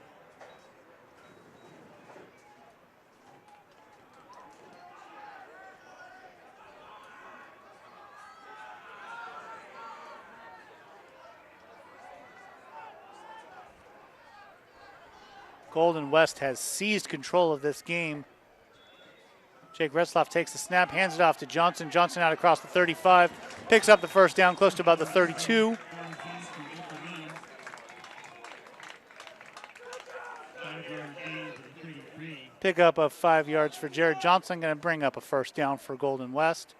Speaker 1: Golden West has seized control of this game. Jake Retzloff takes the snap, hands it off to Johnson. Johnson out across the 35, picks up the first down close to about the 32. Pickup of 5 yards for Jared Johnson, going to bring up a first down for Golden West.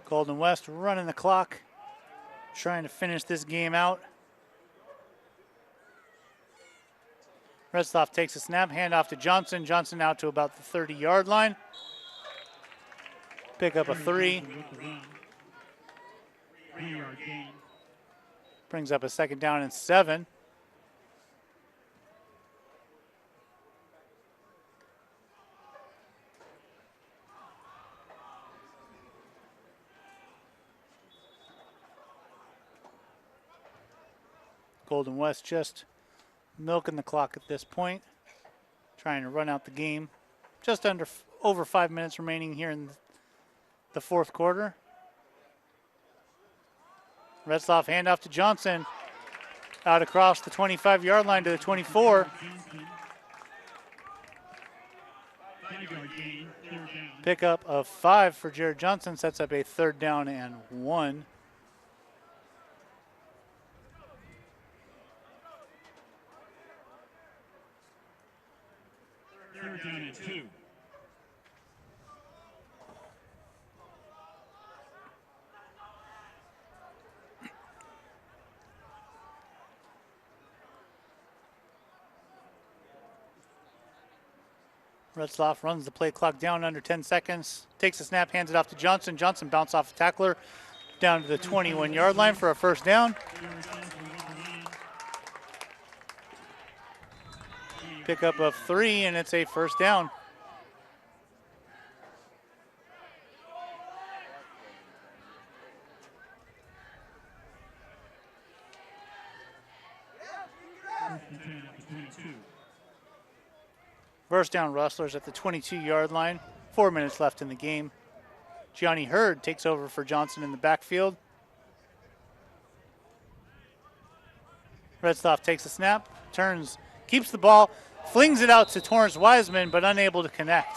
Speaker 1: Golden West running the clock, trying to finish this game out. Retzloff takes a snap, hand off to Johnson. Johnson out to about the 30-yard line. Pick up a 3. Brings up a second down and 7. Golden West just milking the clock at this point, trying to run out the game. Just over 5 minutes remaining here in the fourth quarter. Retzloff handoff to Johnson, out across the 25-yard line to the 24. Pickup of 5 for Jared Johnson, sets up a 3rd down and 1.
Speaker 2: Down at 2.
Speaker 1: Retzloff runs the play clock down under 10 seconds, takes a snap, hands it off to Johnson. Johnson bounce off a tackler down to the 21-yard line for a first down. Pickup of 3, and it's a first down. First down Rustlers at the 22-yard line. 4 minutes left in the game. Gianni Hurd takes over for Johnson in the backfield. Retzloff takes a snap, turns, keeps the ball, flings it out to Torrance Wiseman, but unable to connect.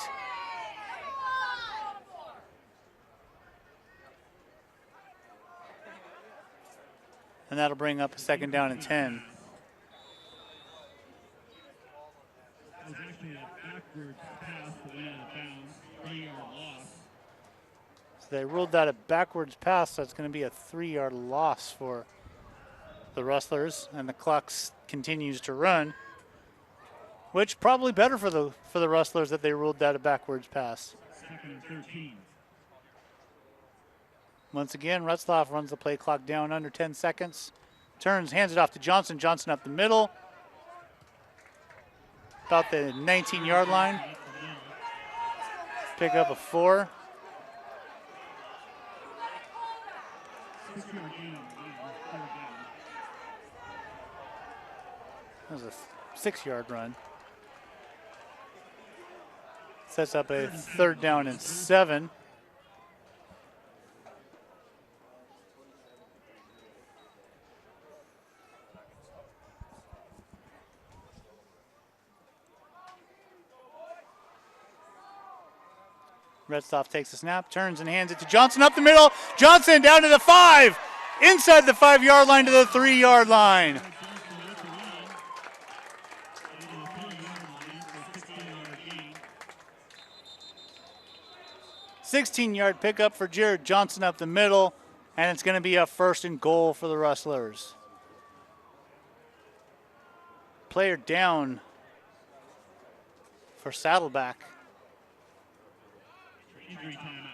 Speaker 1: And that'll bring up a second down and 10. So they ruled that a backwards pass, so it's going to be a 3-yard loss for the Rustlers, and the clock continues to run. Which probably better for the Rustlers that they ruled that a backwards pass.
Speaker 2: Second and 13.
Speaker 1: Once again, Retzloff runs the play clock down under 10 seconds. Turns, hands it off to Johnson. Johnson up the middle. About the 19-yard line. Pick up a 4. That was a 6-yard run. Sets up a 3rd down and 7. Retzloff takes the snap, turns and hands it to Johnson up the middle. Johnson down to the 5, inside the 5-yard line to the 3-yard line. 16-yard pickup for Jared Johnson up the middle, and it's going to be a 1st and goal for the Rustlers. Player down for Saddleback.
Speaker 2: Injury timeout.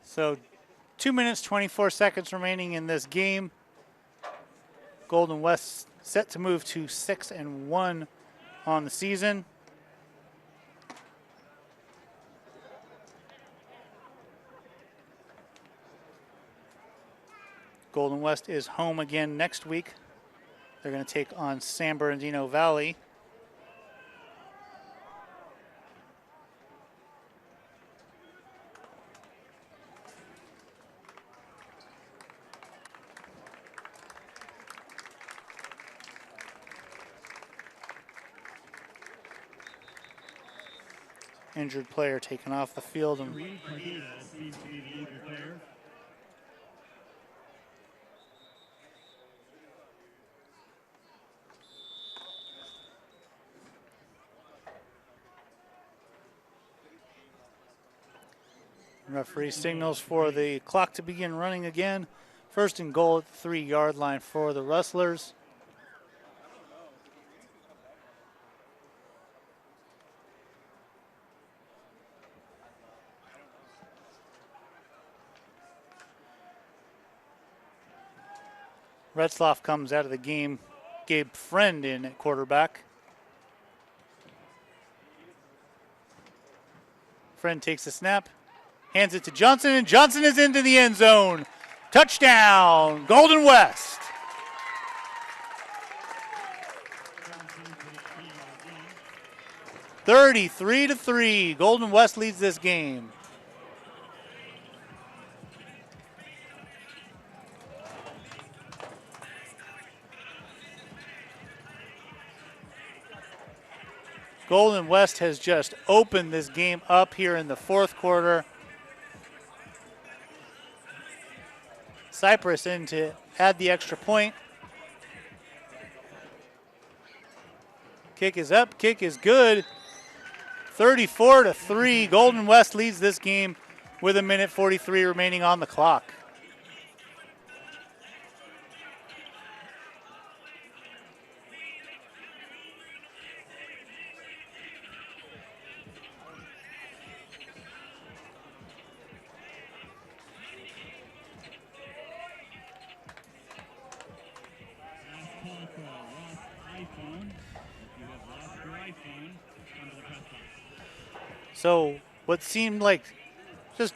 Speaker 1: So 2 minutes, 24 seconds remaining in this game. Golden West set to move to 6-1 on the season. Golden West is home again next week. They're going to take on San Bernardino Valley. Injured player taken off the field. And
Speaker 2: Seems to be the injured player.
Speaker 1: referee signals for the clock to begin running again. 1st and goal at the 3-yard line for the Rustlers. Retzloff comes out of the game. Gabe Friend in at quarterback. Friend takes the snap, hands it to Johnson, and Johnson is into the end zone. Touchdown, Golden West. (33-3). Golden West leads this game. Golden West has just opened this game up here in the 4th quarter. Cypress in to add the extra point. Kick is up, kick is good. 34-3. Golden West leads this game with 1:43 remaining on the clock. So what seemed like just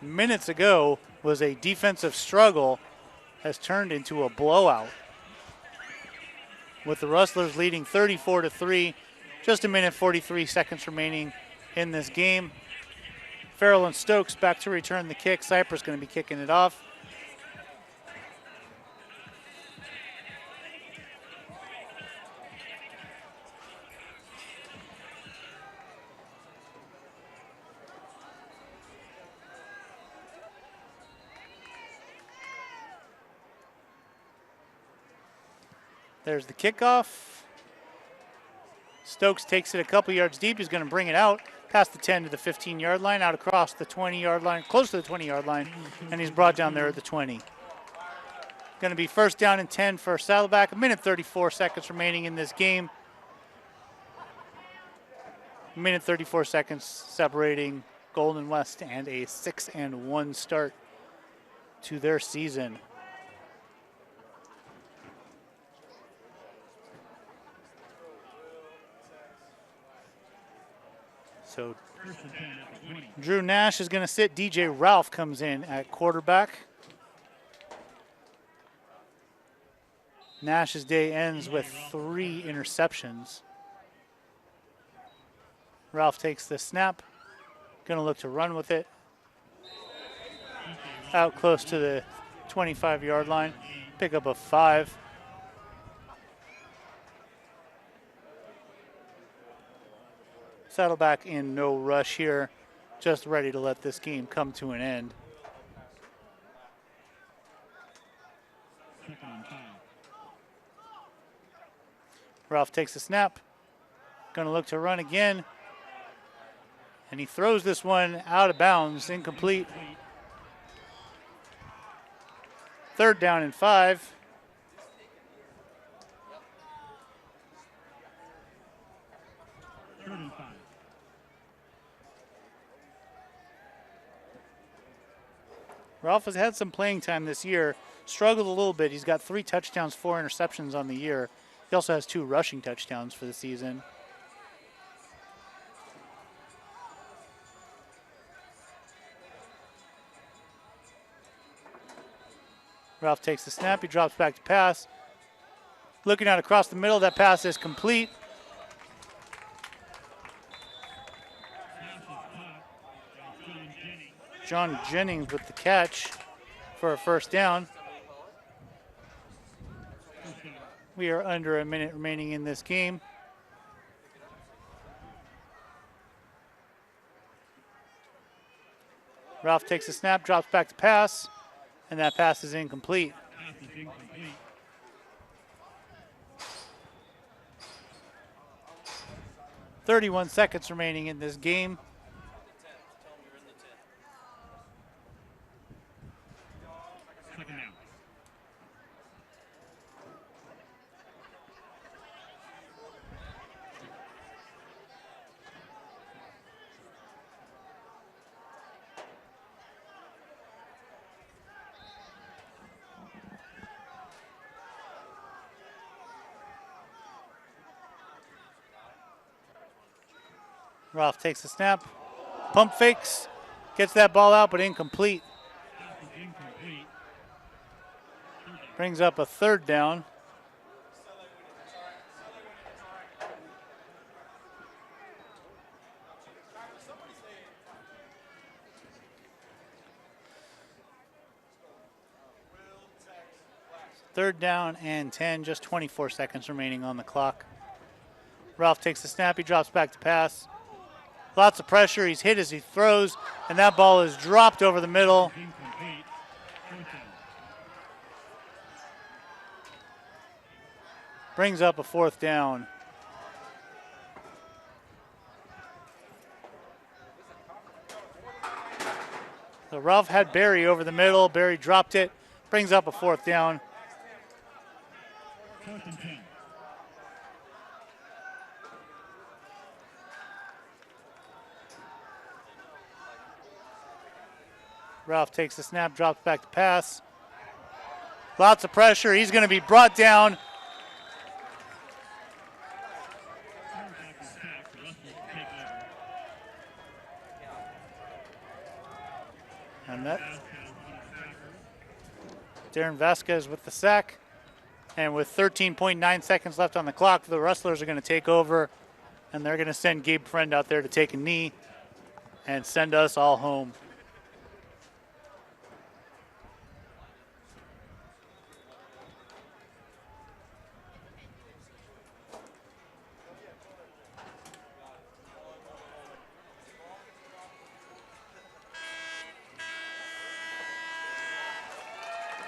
Speaker 1: minutes ago was a defensive struggle has turned into a blowout, with the Rustlers leading 34-3. Just 1:43 seconds remaining in this game. Farrell and Stokes back to return the kick. Cypress going to be kicking it off. There's the kickoff. Stokes takes it a couple yards deep. He's going to bring it out past the 10 to the 15-yard line, out across the 20-yard line, close to the 20-yard line, and he's brought down there at the 20. Going to be 1st down and 10 for Saddleback. 1:34 seconds remaining in this game. 1:34 seconds separating Golden West and a 6-1 start to their season. So Drew Nash is going to sit. DJ Ralph comes in at quarterback. Nash's day ends with 3 interceptions. Ralph takes the snap. Going to look to run with it. Out close to the 25-yard line. Pick up a 5. Saddleback in no rush here. just ready to let this game come to an end. Ralph takes a snap. Going to look to run again. And he throws this one out of bounds, incomplete. 3rd down and 5. Ralph has had some playing time this year. Struggled a little bit. He's got 3 touchdowns, 4 interceptions on the year. He also has 2 rushing touchdowns for the season. Ralph takes the snap. He drops back to pass. Looking out across the middle, that pass is complete. John Jennings with the catch for a 1st down. We are under a minute remaining in this game. Ralph takes the snap, drops back to pass, and that pass is incomplete. 31 seconds remaining in this game. Ralph takes the snap, pump fakes, gets that ball out, but incomplete. Brings up a 3rd down. Third down and 10, just 24 seconds remaining on the clock. Ralph takes the snap, he drops back to pass. Lots of pressure, he's hit as he throws, and that ball is dropped over the middle. Brings up a 4th down. So Ralph had Barry over the middle, Barry dropped it, brings up a 4th down. Ralph takes the snap, drops back to pass. Lots of pressure. He's going to be brought down. And that Darren Vasquez with the sack. And with 13.9 seconds left on the clock, the Rustlers are going to take over. And they're going to send Gabe Friend out there to take a knee and send us all home.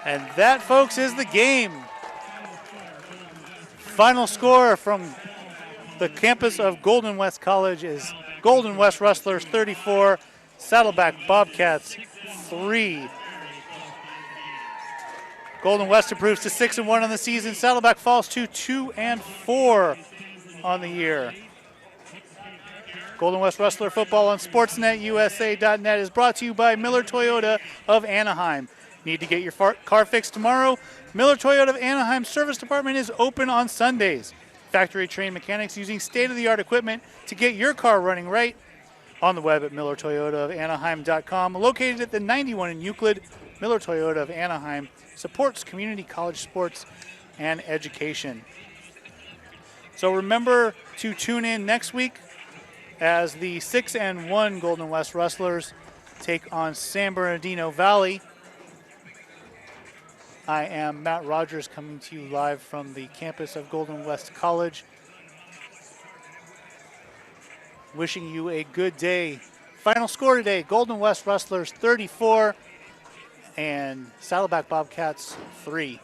Speaker 1: And that, folks, is the game. Final score from the campus of Golden West College is Golden West Rustlers 34, Saddleback Bobcats 3. Golden West improves to 6-1 on the season. Saddleback falls to 2-4 on the year. Golden West Rustler football on SportsNetUSA.net is brought to you by Miller Toyota of Anaheim. Need to get your car fixed tomorrow? Miller Toyota of Anaheim Service Department is open on Sundays. Factory-trained mechanics using state-of-the-art equipment to get your car running right. On the web at MillerToyotaofAnaheim.com. Located at the 91 in Euclid, Miller Toyota of Anaheim supports community college sports and education. So remember to tune in next week as the 6-1 Golden West Rustlers take on San Bernardino Valley. I am Matt Rogers coming to you live from the campus of Golden West College. Wishing you a good day final score today, Golden West Rustlers 34 and Saddleback Bobcats 3.